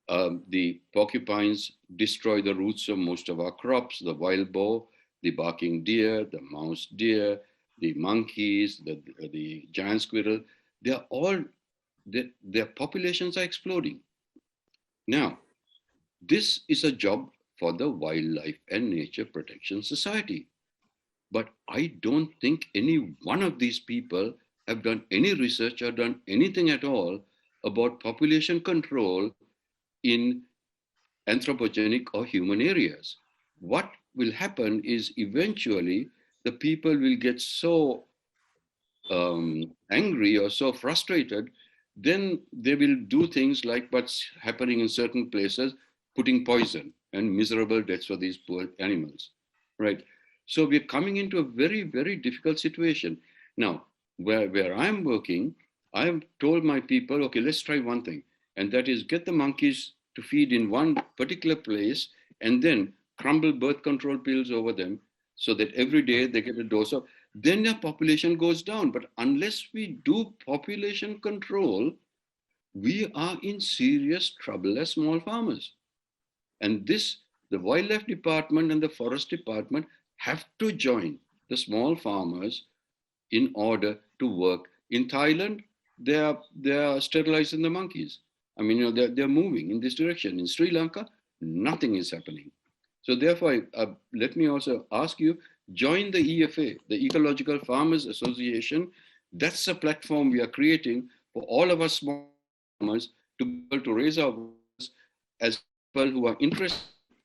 The porcupines destroy the roots of most of our crops, the wild boar, the barking deer, the mouse deer, the monkeys, the giant squirrel. They're all, their populations are exploding. Now, this is a job for the Wildlife and Nature Protection Society. But I don't think any one of these people have done any research or done anything at all about population control in anthropogenic or human areas. What will happen is eventually the people will get so angry or so frustrated, then they will do things like what's happening in certain places, putting poison and miserable deaths for these poor animals, right? So we're coming into a very, very difficult situation. Now, where I'm working, I've told my people, okay, let's try one thing, and that is get the monkeys to feed in one particular place and then crumble birth control pills over them so that every day they get a dose of, then their population goes down. But unless we do population control, we are in serious trouble as small farmers. And this, the Wildlife Department and the Forest Department have to join the small farmers in order to work. In Thailand, they are sterilizing the monkeys. I mean, they're moving in this direction. In Sri Lanka, nothing is happening. So therefore, let me also ask you, join the EFA, the Ecological Farmers Association. That's a platform we are creating for all of us small farmers to be able to raise our voices as people who are interested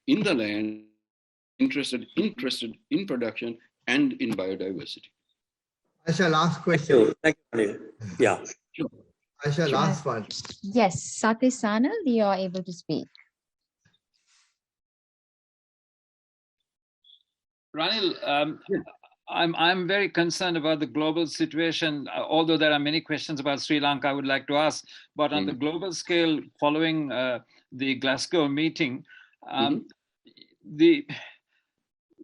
in the land, interested in production and in biodiversity. I shall ask question. Thank you, Ranil. Yeah. Sure. I shall ask one. Yes, Satish Sanal, you are able to speak. Ranil, I'm very concerned about the global situation, although there are many questions about Sri Lanka I would like to ask, but on the global scale, following the Glasgow meeting,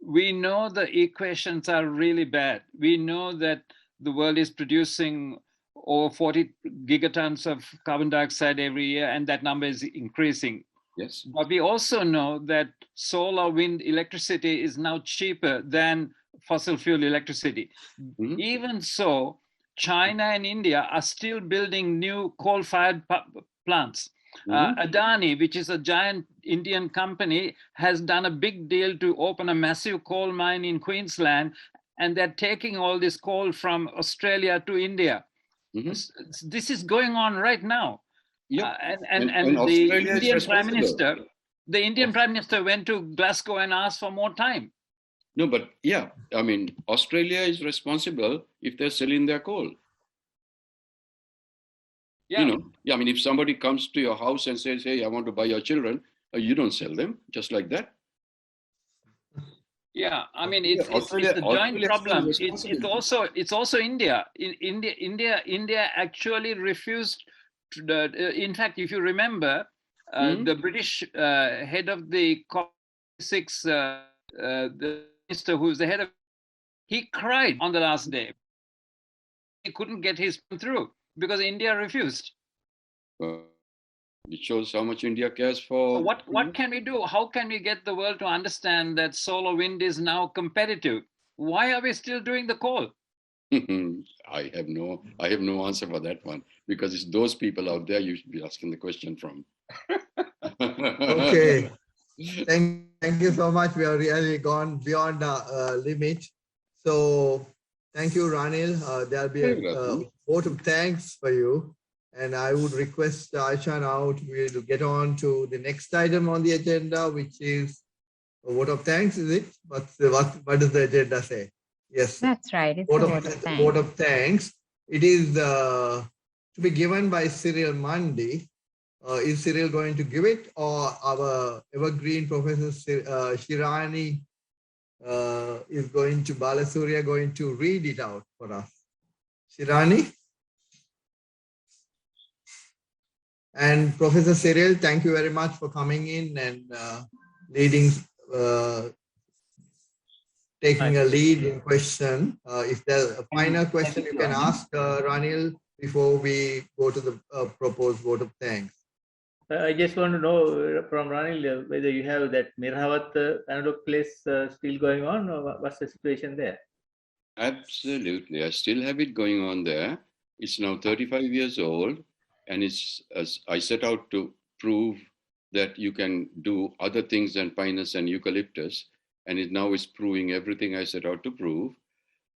we know the equations are really bad. We know that the world is producing over 40 gigatons of carbon dioxide every year, and that number is increasing. Yes. But we also know that solar wind electricity is now cheaper than fossil fuel electricity. Even so, China and India are still building new coal-fired plants. Adani, which is a giant Indian company, has done a big deal to open a massive coal mine in Queensland, and they're taking all this coal from Australia to India. This is going on right now. Yep. And and the Australia Indian Prime Minister, The Indian Prime Minister went to Glasgow and asked for more time. No, but yeah, I mean, Australia is responsible if they're selling their coal. Yeah. You know, yeah, I mean, if somebody comes to your house and says, hey, I want to buy your children, you don't sell them just like that. Yeah, I mean, it's a joint problem. It's also India. India actually refused to in fact, if you remember, the British head of the COP6, the minister who's the head of, he cried on the last day. He couldn't get his point through because India refused. It shows how much India cares for. So what can we do? How can we get the world to understand that solar wind is now competitive? Why are we still doing the coal? I have no answer for that one, because it's those people out there you should be asking the question from. Okay. Thank you so much. We have really gone beyond the limit. So thank you, Ranil. There'll be a vote of thanks for you. And I would request Aisha now to get on to the next item on the agenda, which is a vote of thanks, is it? What does the agenda say? Yes. That's right. It's a vote of thanks. It is to be given by Cyril Mandi. Is Cyril going to give it, or our evergreen Professor Shirani Balasuriya going to read it out for us? Shirani? And Professor Cyril, thank you very much for coming in and taking a lead in question. If there's a final question you can ask Ranil before we go to the proposed vote of thanks. I just want to know from Ranil whether you have that Mirhavat analog place still going on, or what's the situation there? Absolutely. I still have it going on there. It's now 35 years old. And I set out to prove that you can do other things than pinus and eucalyptus, and it now is proving everything I set out to prove.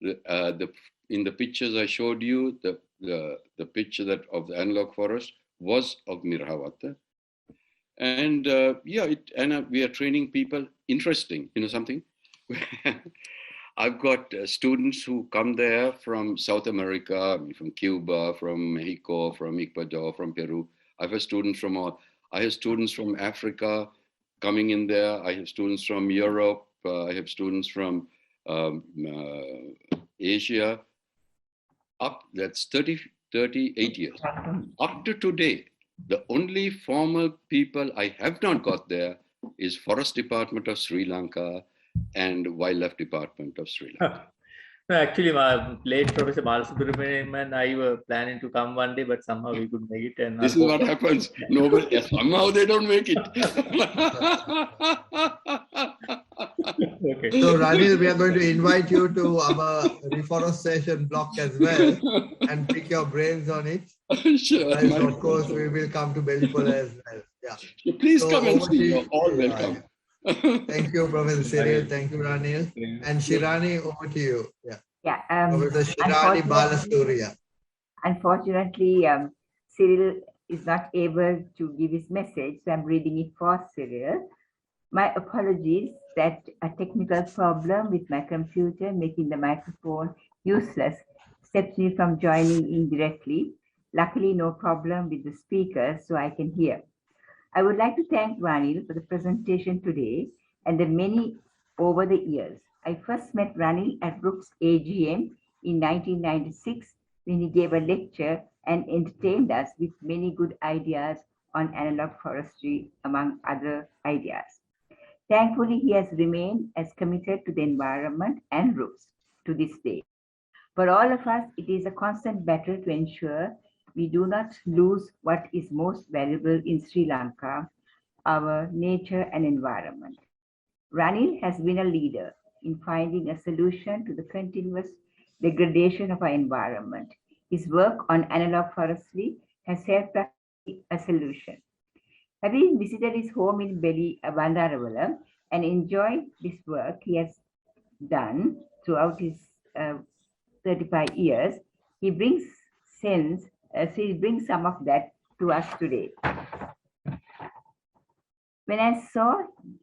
In the pictures I showed you, the picture of the analog forest was of Mirhavat, and we are training people. Interesting, something. I've got students who come there from South America, from Cuba, from Mexico, from Ecuador, from Peru. I have students from Africa coming in there. I have students from Europe. I have students from Asia. That's 38 years. Up to today, the only formal people I have not got there is Forest Department of Sri Lanka and Wildlife Department of Sri Lanka. No, actually, my late Professor Balasubramanian and I were planning to come one day, but somehow we couldn't make it. And this is what happens. Somehow they don't make it. Okay. So, Ranil, we are going to invite you to our reforestation block as well and pick your brains on it. Sure. And of course, we will come to Bellipola as well. Yeah. So please come and see. You're all welcome. Thank you, Professor Cyril. Thank you, Ranil. And Shirani, over to you. Yeah. Professor Shirani Balasuriya. Unfortunately, Cyril is not able to give his message, so I'm reading it for Cyril. My apologies that a technical problem with my computer making the microphone useless stops me from joining in directly. Luckily, no problem with the speaker, so I can hear. I would like to thank Ranil for the presentation today and the many over the years. I first met Ranil at Ruk's AGM in 1996 when he gave a lecture and entertained us with many good ideas on analog forestry, among other ideas. Thankfully, he has remained as committed to the environment and roots to this day. For all of us, it is a constant battle to ensure we do not lose what is most valuable in Sri Lanka, our nature and environment. Ranil has been a leader in finding a solution to the continuous degradation of our environment. His work on analog forestry has helped us see a solution. Having visited his home in Bandaravalam and enjoyed this work he has done throughout his 35 years, he brings some of that to us today. When I saw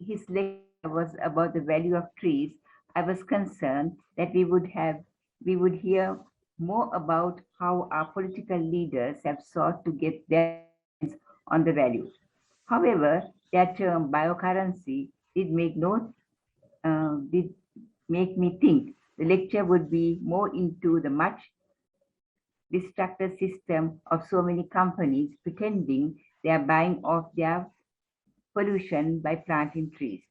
his lecture was about the value of trees, I was concerned that we would hear more about how our political leaders have sought to get their hands on the value. However, their term biocurrency did make me think the lecture would be more into the much destructive system of so many companies pretending they are buying off their pollution by planting trees.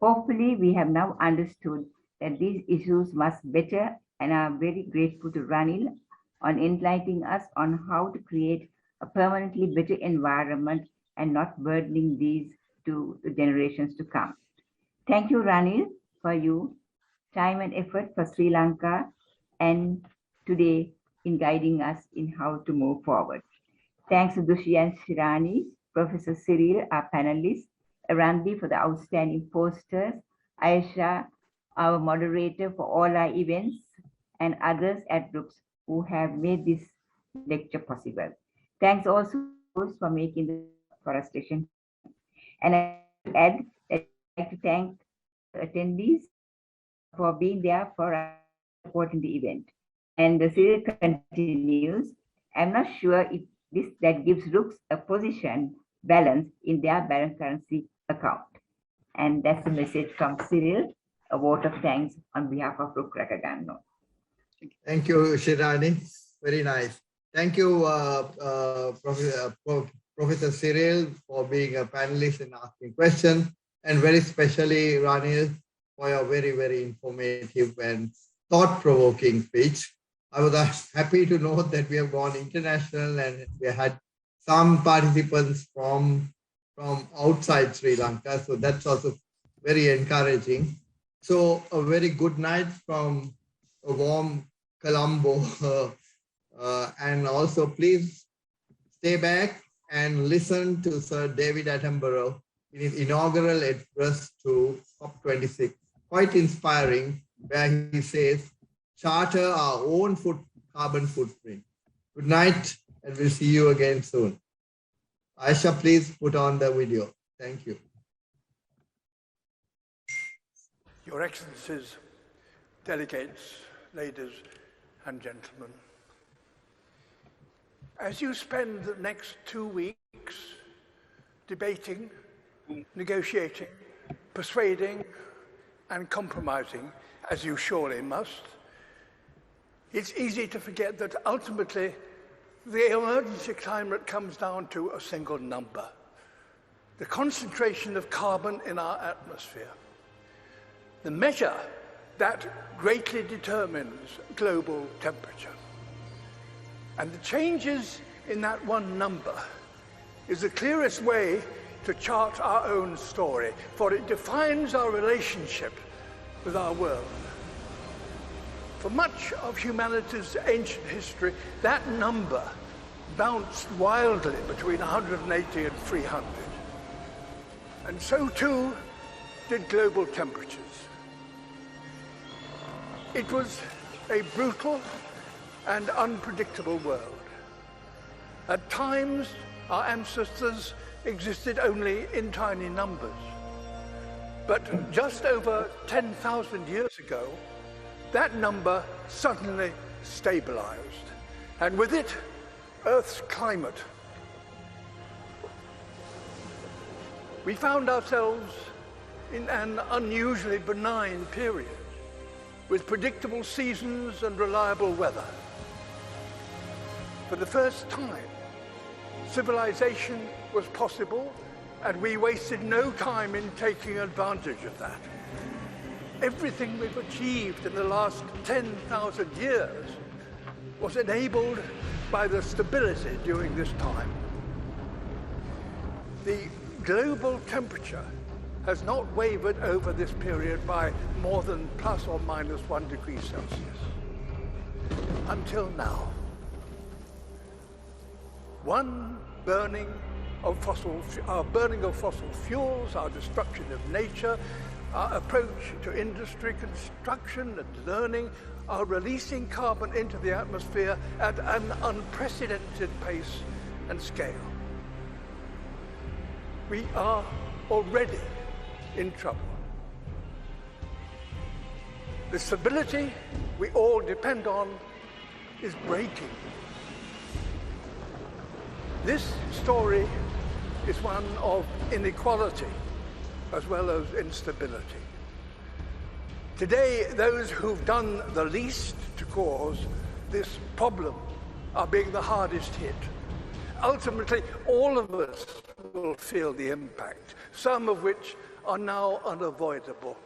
Hopefully, we have now understood that these issues must better and are very grateful to Ranil on enlightening us on how to create a permanently better environment and not burdening these to the generations to come. Thank you, Ranil, for your time and effort for Sri Lanka and today in guiding us in how to move forward. Thanks to Dushi and Shirani, Professor Cyril, our panelists, Randy for the outstanding posters, Aisha, our moderator for all our events, and others at Rooks who have made this lecture possible. Thanks also for making the forestation. And I add that I'd like to thank the attendees for being there for us, supporting the event. And the series continues. I'm not sure if that gives Rooks a position balance in their Biocurrency account. And that's the message from Cyril, a vote of thanks on behalf of Ruk Rakaganno. Thank you, Shirani. Very nice. Thank you, Professor Cyril, for being a panelist and asking questions, and very especially Ranil for your very, very informative and thought-provoking speech. I was happy to note that we have gone international and we had some participants from outside Sri Lanka. So that's also very encouraging. So a very good night from a warm Colombo. And also please stay back and listen to Sir David Attenborough in his inaugural address to COP26. Quite inspiring, where he says, charter our own carbon footprint. Good night, and we'll see you again soon. Aisha, please put on the video. Thank you. Your Excellencies, delegates, ladies and gentlemen, as you spend the next 2 weeks debating, negotiating, persuading, and compromising, as you surely must, it's easy to forget that ultimately the emergency climate comes down to a single number: the concentration of carbon in our atmosphere. The measure that greatly determines global temperature. And the changes in that one number is the clearest way to chart our own story, for it defines our relationship with our world. For much of humanity's ancient history, that number bounced wildly between 180 and 300. And so too did global temperatures. It was a brutal and unpredictable world. At times, our ancestors existed only in tiny numbers. But just over 10,000 years ago, that number suddenly stabilized, and with it, Earth's climate. We found ourselves in an unusually benign period, with predictable seasons and reliable weather. For the first time, civilization was possible, and we wasted no time in taking advantage of that. Everything we've achieved in the last 10,000 years was enabled by the stability during this time. The global temperature has not wavered over this period by more than plus or minus 1 degree Celsius. Until now. Our burning of fossil fuels, our destruction of nature, our approach to industry, construction, and learning are releasing carbon into the atmosphere at an unprecedented pace and scale. We are already in trouble. The stability we all depend on is breaking. This story is one of inequality as well as instability. Today, those who've done the least to cause this problem are being the hardest hit. Ultimately, all of us will feel the impact, some of which are now unavoidable.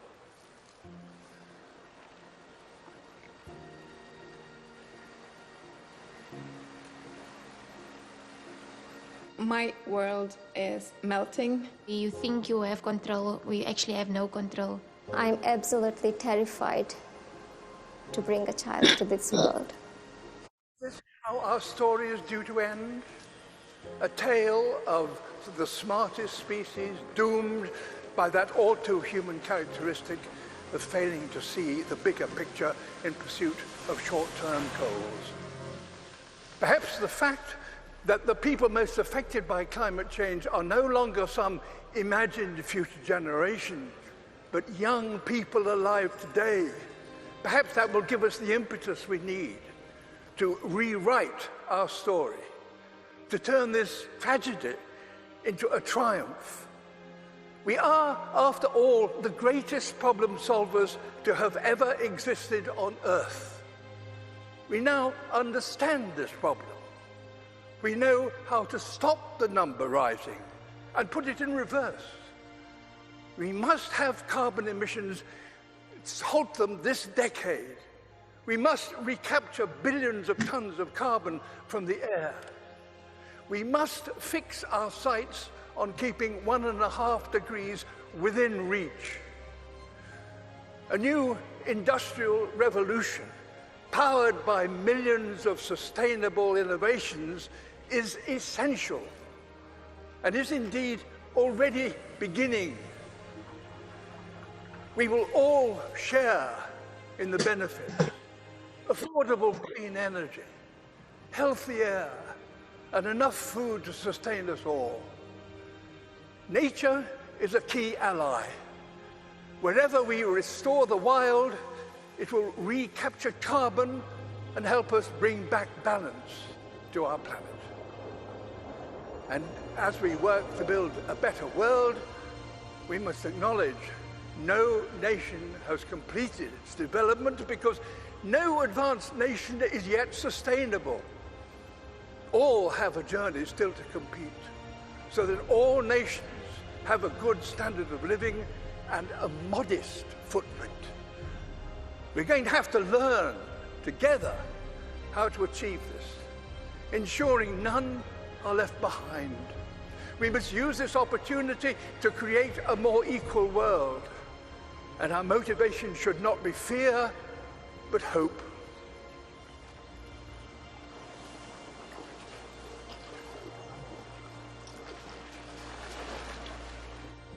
My world is melting. You think you have control, we actually have no control. I'm absolutely terrified to bring a child to this world. This is how our story is due to end. A tale of the smartest species doomed by that all too human characteristic of failing to see the bigger picture in pursuit of short-term goals. Perhaps the fact that the people most affected by climate change are no longer some imagined future generation, but young people alive today. Perhaps that will give us the impetus we need to rewrite our story, to turn this tragedy into a triumph. We are, after all, the greatest problem solvers to have ever existed on Earth. We now understand this problem. We know how to stop the number rising and put it in reverse. We must have carbon emissions, halt them this decade. We must recapture billions of tons of carbon from the air. We must fix our sights on keeping 1.5 degrees within reach. A new industrial revolution, powered by millions of sustainable innovations, is essential and is indeed already beginning. We will all share in the benefits: affordable clean energy, healthy air, and enough food to sustain us all. Nature is a key ally. Wherever we restore the wild, it will recapture carbon and help us bring back balance to our planet. And as we work to build a better world, we must acknowledge no nation has completed its development because no advanced nation is yet sustainable. All have a journey still to compete, so that all nations have a good standard of living and a modest footprint. We're going to have to learn together how to achieve this, ensuring none are left behind. We must use this opportunity to create a more equal world, and our motivation should not be fear, but hope.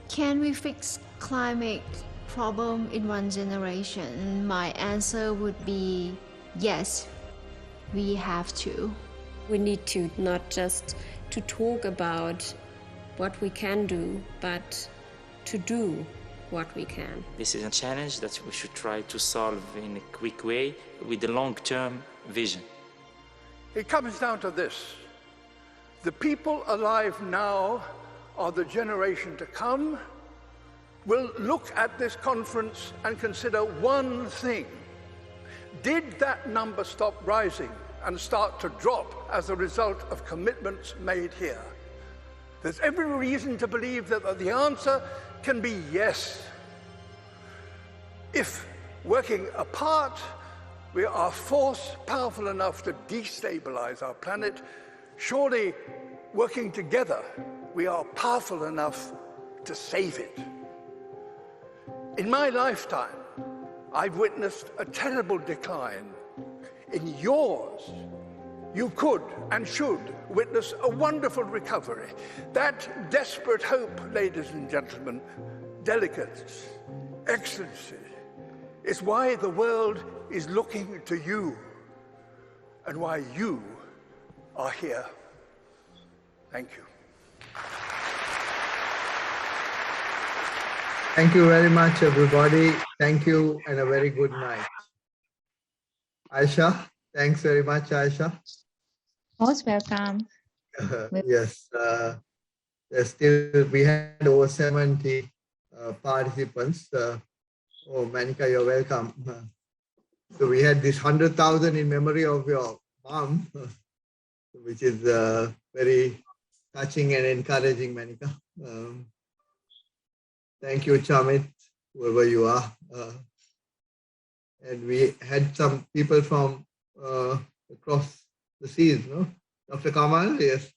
Can we fix climate problem in one generation? My answer would be yes, we have to. We need to not just to talk about what we can do, but to do what we can. This is a challenge that we should try to solve in a quick way with a long-term vision. It comes down to this: the people alive now are the generation to come. Will look at this conference and consider one thing: did that number stop rising and start to drop as a result of commitments made here? There's every reason to believe that the answer can be yes. If working apart, we are a force powerful enough to destabilize our planet, surely working together, we are powerful enough to save it. In my lifetime, I've witnessed a terrible decline. In yours, you could and should witness a wonderful recovery. That desperate hope, ladies and gentlemen, delegates, excellency, is why the world is looking to you and why you are here. Thank you. Thank you very much, everybody. Thank you and a very good night. Aisha, thanks very much, Aisha. Most welcome. Yes, we had over 70 participants. Oh, Manika, you're welcome. So we had this 100,000 in memory of your mom, which is very touching and encouraging, Manika. Thank you, Chamit, whoever you are. And we had some people from across the seas, no? Dr. Kamal, yes.